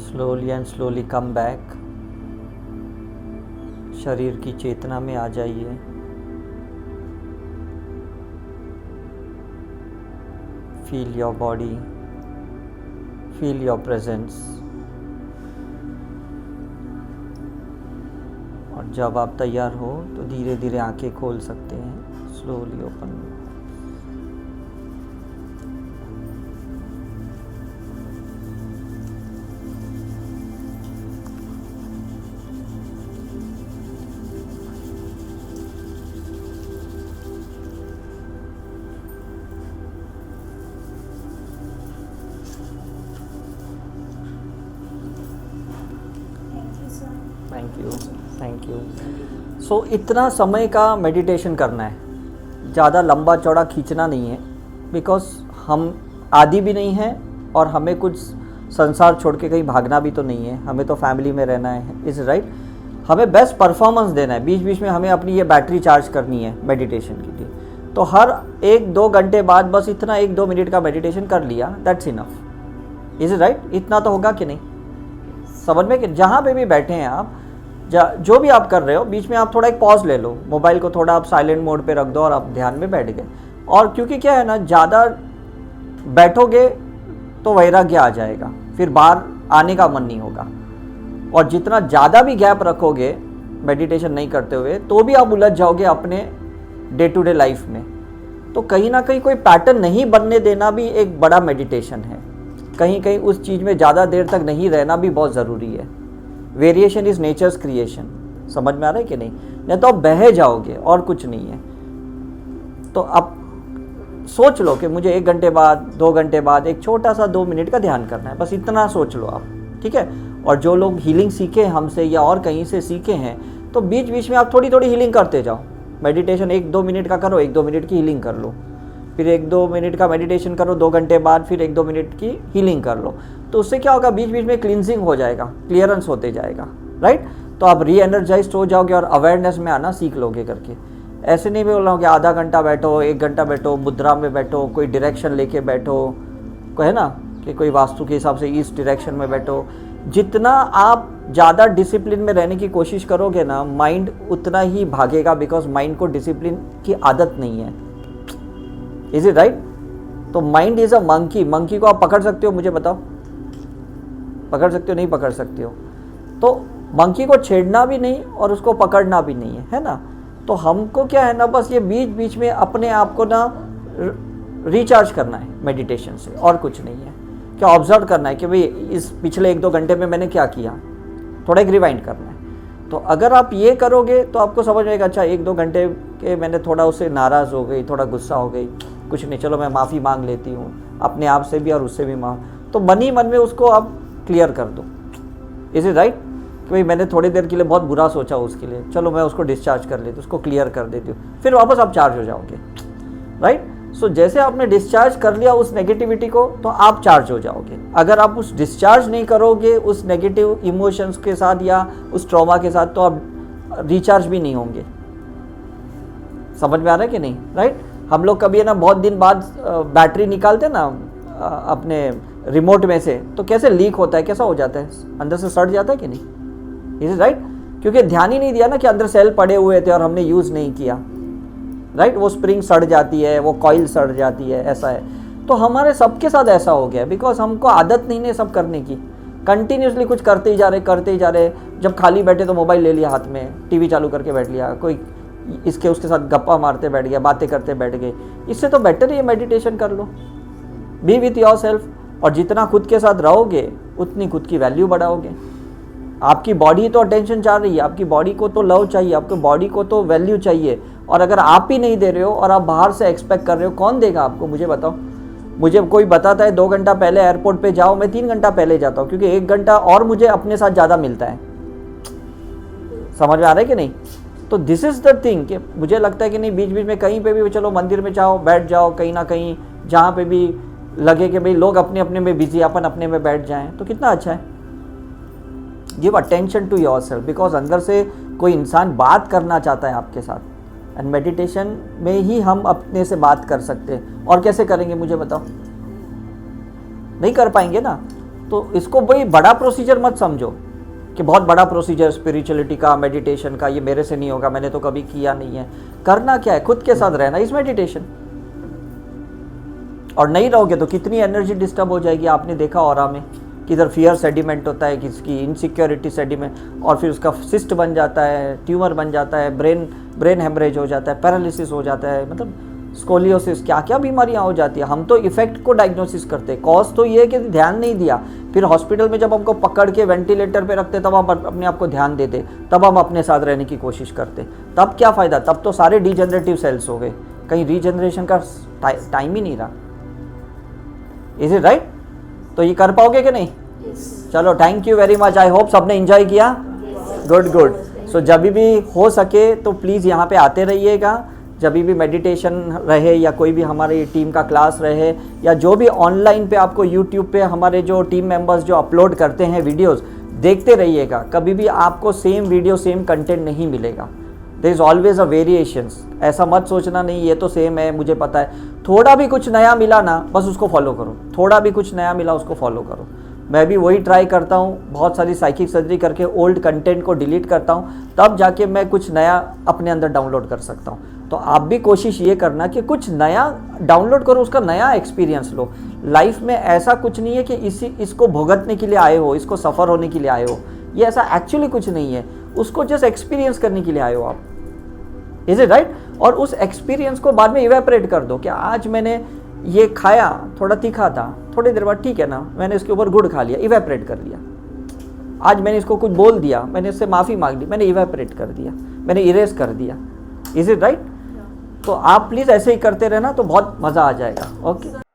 Slowly and slowly come back. शरीर की चेतना में आ जाइए। Feel your body, feel your presence. और जब आप तैयार हो तो धीरे धीरे आंखें खोल सकते हैं। Slowly open. Thank you. So इतना समय का मेडिटेशन करना है, ज़्यादा लंबा चौड़ा खींचना नहीं है, बिकॉज हम आदी भी नहीं हैं और हमें कुछ संसार छोड़ के कहीं भागना भी तो नहीं है, हमें तो फैमिली में रहना है। Is right. हमें बेस्ट परफॉर्मेंस देना है, बीच बीच में हमें अपनी ये बैटरी चार्ज करनी है मेडिटेशन के लिए। तो हर 1-2 घंटे बाद बस इतना 1-2 मिनट का मेडिटेशन कर लिया, दैट्स इनफ। Is right. इतना तो होगा कि नहीं, समझ में? कि जहाँ पे भी बैठे हैं आप, जो भी आप कर रहे हो, बीच में आप थोड़ा एक पॉज ले लो, मोबाइल को थोड़ा आप साइलेंट मोड पे रख दो और आप ध्यान में बैठ गए। और क्योंकि क्या है ना, ज़्यादा बैठोगे तो वैराग्य आ जाएगा, फिर बाहर आने का मन नहीं होगा। और जितना ज़्यादा भी गैप रखोगे मेडिटेशन नहीं करते हुए, तो भी आप उलझ जाओगे अपने डे टू डे लाइफ में। तो कहीं ना कहीं कोई पैटर्न नहीं बनने देना भी एक बड़ा मेडिटेशन है। कहीं कहीं उस चीज़ में ज़्यादा देर तक नहीं रहना भी बहुत ज़रूरी है। Variation is nature's creation. समझ में आ रहा है कि नहीं तो आप बह जाओगे और कुछ नहीं है। तो अब सोच लो कि मुझे 1 घंटे बाद, 2 घंटे बाद एक छोटा सा 2 मिनट का ध्यान करना है, बस इतना सोच लो आप, ठीक है? और जो लोग हीलिंग सीखे हमसे या और कहीं से सीखे हैं, तो बीच बीच में आप थोड़ी थोड़ी हीलिंग करते जाओ। मेडिटेशन 1-2 मिनट का करो, 1-2 मिनट की हीलिंग कर लो, फिर 1-2 मिनट का मेडिटेशन करो, 2 घंटे बाद फिर 1-2 मिनट की हीलिंग कर लो। तो उससे क्या होगा, बीच बीच में क्लींजिंग हो जाएगा, क्लियरेंस होते जाएगा, राइट? तो आप री एनर्जाइज्ड हो जाओगे और अवेयरनेस में आना सीख लोगे करके। ऐसे नहीं बोल रहा हूँ कि आधा घंटा बैठो, 1 घंटा बैठो, मुद्रा में बैठो, कोई डायरेक्शन लेके बैठो, कोई है ना कि कोई वास्तु के हिसाब से इस डायरेक्शन में बैठो। जितना आप ज़्यादा डिसिप्लिन में रहने की कोशिश करोगे ना, माइंड उतना ही भागेगा, बिकॉज माइंड को डिसिप्लिन की आदत नहीं है। Is it right? तो mind is a monkey. Monkey को आप पकड़ सकते हो? मुझे बताओ, पकड़ सकते हो? नहीं पकड़ सकते हो। तो मंकी को छेड़ना भी नहीं और उसको पकड़ना भी नहीं है ना? तो हमको क्या है ना, बस ये बीच बीच में अपने आप को ना रिचार्ज करना है मेडिटेशन से, और कुछ नहीं है। क्या ऑब्जर्व करना है कि भाई इस पिछले 1-2 घंटे में मैंने क्या किया, थोड़ा एक रिवाइंड करना है। तो अगर आप ये करोगे तो आपको समझ में आएगा, अच्छा 1-2 घंटे के मैंने थोड़ा उससे नाराज़ हो गई, थोड़ा गुस्सा हो गई, कुछ नहीं, चलो मैं माफ़ी मांग लेती हूँ अपने आप से भी और उससे भी तो मन ही मन में उसको आप क्लियर कर दो। इज इट राइट कि भाई मैंने थोड़ी देर के लिए बहुत बुरा सोचा उसके लिए, चलो मैं उसको डिस्चार्ज कर लेती हूँ, उसको क्लियर कर देती हूँ, फिर वापस आप चार्ज हो जाओगे, राइट। सो जैसे आपने डिस्चार्ज कर लिया उस नेगेटिविटी को, तो आप चार्ज हो जाओगे। अगर आप उस डिस्चार्ज नहीं करोगे उस नेगेटिव इमोशंस के साथ या उस ट्रॉमा के साथ, तो आप रिचार्ज भी नहीं होंगे। समझ में आ रहा है कि नहीं, राइट। हम लोग कभी है ना बहुत दिन बाद बैटरी निकालते ना अपने रिमोट में से, तो कैसे लीक होता है, कैसा हो जाता है, अंदर से सड़ जाता है कि नहीं, इज इट राइट। क्योंकि ध्यान ही नहीं दिया ना कि अंदर सेल पड़े हुए थे और हमने यूज़ नहीं किया, राइट। वो स्प्रिंग सड़ जाती है, वो कॉइल सड़ जाती है, ऐसा है। तो हमारे सबके साथ ऐसा हो गया, बिकॉज हमको आदत नहीं है सब करने की, कंटिन्यूसली कुछ करते ही जा रहे। जब खाली बैठे तो मोबाइल ले लिया हाथ में, टीवी चालू करके बैठ लिया, कोई इसके उसके साथ गप्पा मारते बैठ गया, बातें करते बैठ गए। इससे तो बेटर ये मेडिटेशन कर लो, बी विथ योर सेल्फ। और जितना खुद के साथ रहोगे उतनी खुद की वैल्यू बढ़ाओगे। आपकी बॉडी तो अटेंशन चाह रही है, आपकी बॉडी को तो लव चाहिए, आपकी बॉडी को तो वैल्यू चाहिए। और अगर आप ही नहीं दे रहे हो और आप बाहर से एक्सपेक्ट कर रहे हो, कौन देगा आपको, मुझे बताओ। मुझे कोई बताता है 2 घंटा पहले एयरपोर्ट पे जाओ, मैं 3 घंटा पहले जाता हूँ, क्योंकि 1 घंटा और मुझे अपने साथ ज़्यादा मिलता है। समझ में आ रहा है कि नहीं। तो दिस इज़ द थिंग कि मुझे लगता है कि नहीं, बीच बीच में कहीं पे भी चलो मंदिर में जाओ, बैठ जाओ कहीं ना कहीं, जहाँ पे भी लगे कि भाई लोग अपने अपने में बिजी, अपन अपने में बैठ जाएं, तो कितना अच्छा है। Give attention to yourself, because अंदर से कोई इंसान बात करना चाहता है आपके साथ, एंड मेडिटेशन में ही हम अपने से बात कर सकते हैं। और कैसे करेंगे मुझे बताओ, नहीं कर पाएंगे ना। तो इसको भाई बड़ा प्रोसीजर मत समझो कि बहुत बड़ा प्रोसीजर स्पिरिचुअलिटी का, मेडिटेशन का, ये मेरे से नहीं होगा, मैंने तो कभी किया नहीं है। करना क्या है, खुद के साथ रहना इस मेडिटेशन। और नहीं रहोगे तो कितनी एनर्जी डिस्टर्ब हो जाएगी। आपने देखा ऑरा में किधर फियर सेडिमेंट होता है, किसकी इनसिक्योरिटी सेडिमेंट, और फिर उसका सिस्ट बन जाता है, ट्यूमर बन जाता है, ब्रेन हेमरेज हो जाता है, पैरालिसिस हो जाता है, मतलब स्कोलियोसिस, क्या क्या बीमारियां हो जाती है। हम तो इफेक्ट को डायग्नोसिस करते हैं, कॉज तो ये है कि ध्यान नहीं दिया। फिर हॉस्पिटल में जब हमको पकड़ के वेंटिलेटर पे रखते तब हम अपने आप को ध्यान देते, तब हम अपने साथ रहने की कोशिश करते, तब क्या फ़ायदा, तब तो सारे डिजेनरेटिव सेल्स हो गए, कहीं रीजनरेशन का टाइम ही नहीं रहा। Is it right. तो ये कर पाओगे कि नहीं। चलो thank you very much, I hope सबने एंजॉय किया। Good good. सो जब भी हो सके तो प्लीज़ यहाँ पे आते रहिएगा, जब भी मेडिटेशन रहे या कोई भी हमारे टीम का क्लास रहे, या जो भी ऑनलाइन पे आपको यूट्यूब पे हमारे जो टीम मेंबर्स जो अपलोड करते हैं वीडियोस, देखते रहिएगा। कभी भी आपको सेम वीडियो सेम कंटेंट नहीं मिलेगा, there is always a variations. ऐसा मत सोचना नहीं ये तो सेम है, मुझे पता है। थोड़ा भी कुछ नया मिला ना, बस उसको फॉलो करो, थोड़ा भी कुछ नया मिला उसको फॉलो करो। मैं भी वही ट्राई करता हूँ, बहुत सारी साइकिक सर्जरी करके ओल्ड कंटेंट को डिलीट करता हूँ, तब जाके मैं कुछ नया अपने अंदर डाउनलोड कर सकता हूँ। तो आप भी कोशिश ये करना कि कुछ नया डाउनलोड करो, उसका नया एक्सपीरियंस लो। लाइफ में ऐसा कुछ नहीं है कि इसको भुगतने के लिए आए हो, इसको सफ़र होने के लिए आए हो, ये ऐसा एक्चुअली कुछ नहीं है। उसको जस्ट एक्सपीरियंस करने के लिए आए हो आप। Is it right. और उस एक्सपीरियंस को बाद में इवेपरेट कर दो कि आज मैंने ये खाया, थोड़ा तीखा था, थोड़ी देर बाद ठीक है ना, मैंने इसके ऊपर गुड़ खा लिया, इवेपरेट कर लिया। आज मैंने इसको कुछ बोल दिया, मैंने इससे माफ़ी मांग ली, मैंने इवेपरेट कर दिया, मैंने इरेज कर दिया। Is it right. तो आप प्लीज़ ऐसे ही करते रहना, तो बहुत मज़ा आ जाएगा। ओके।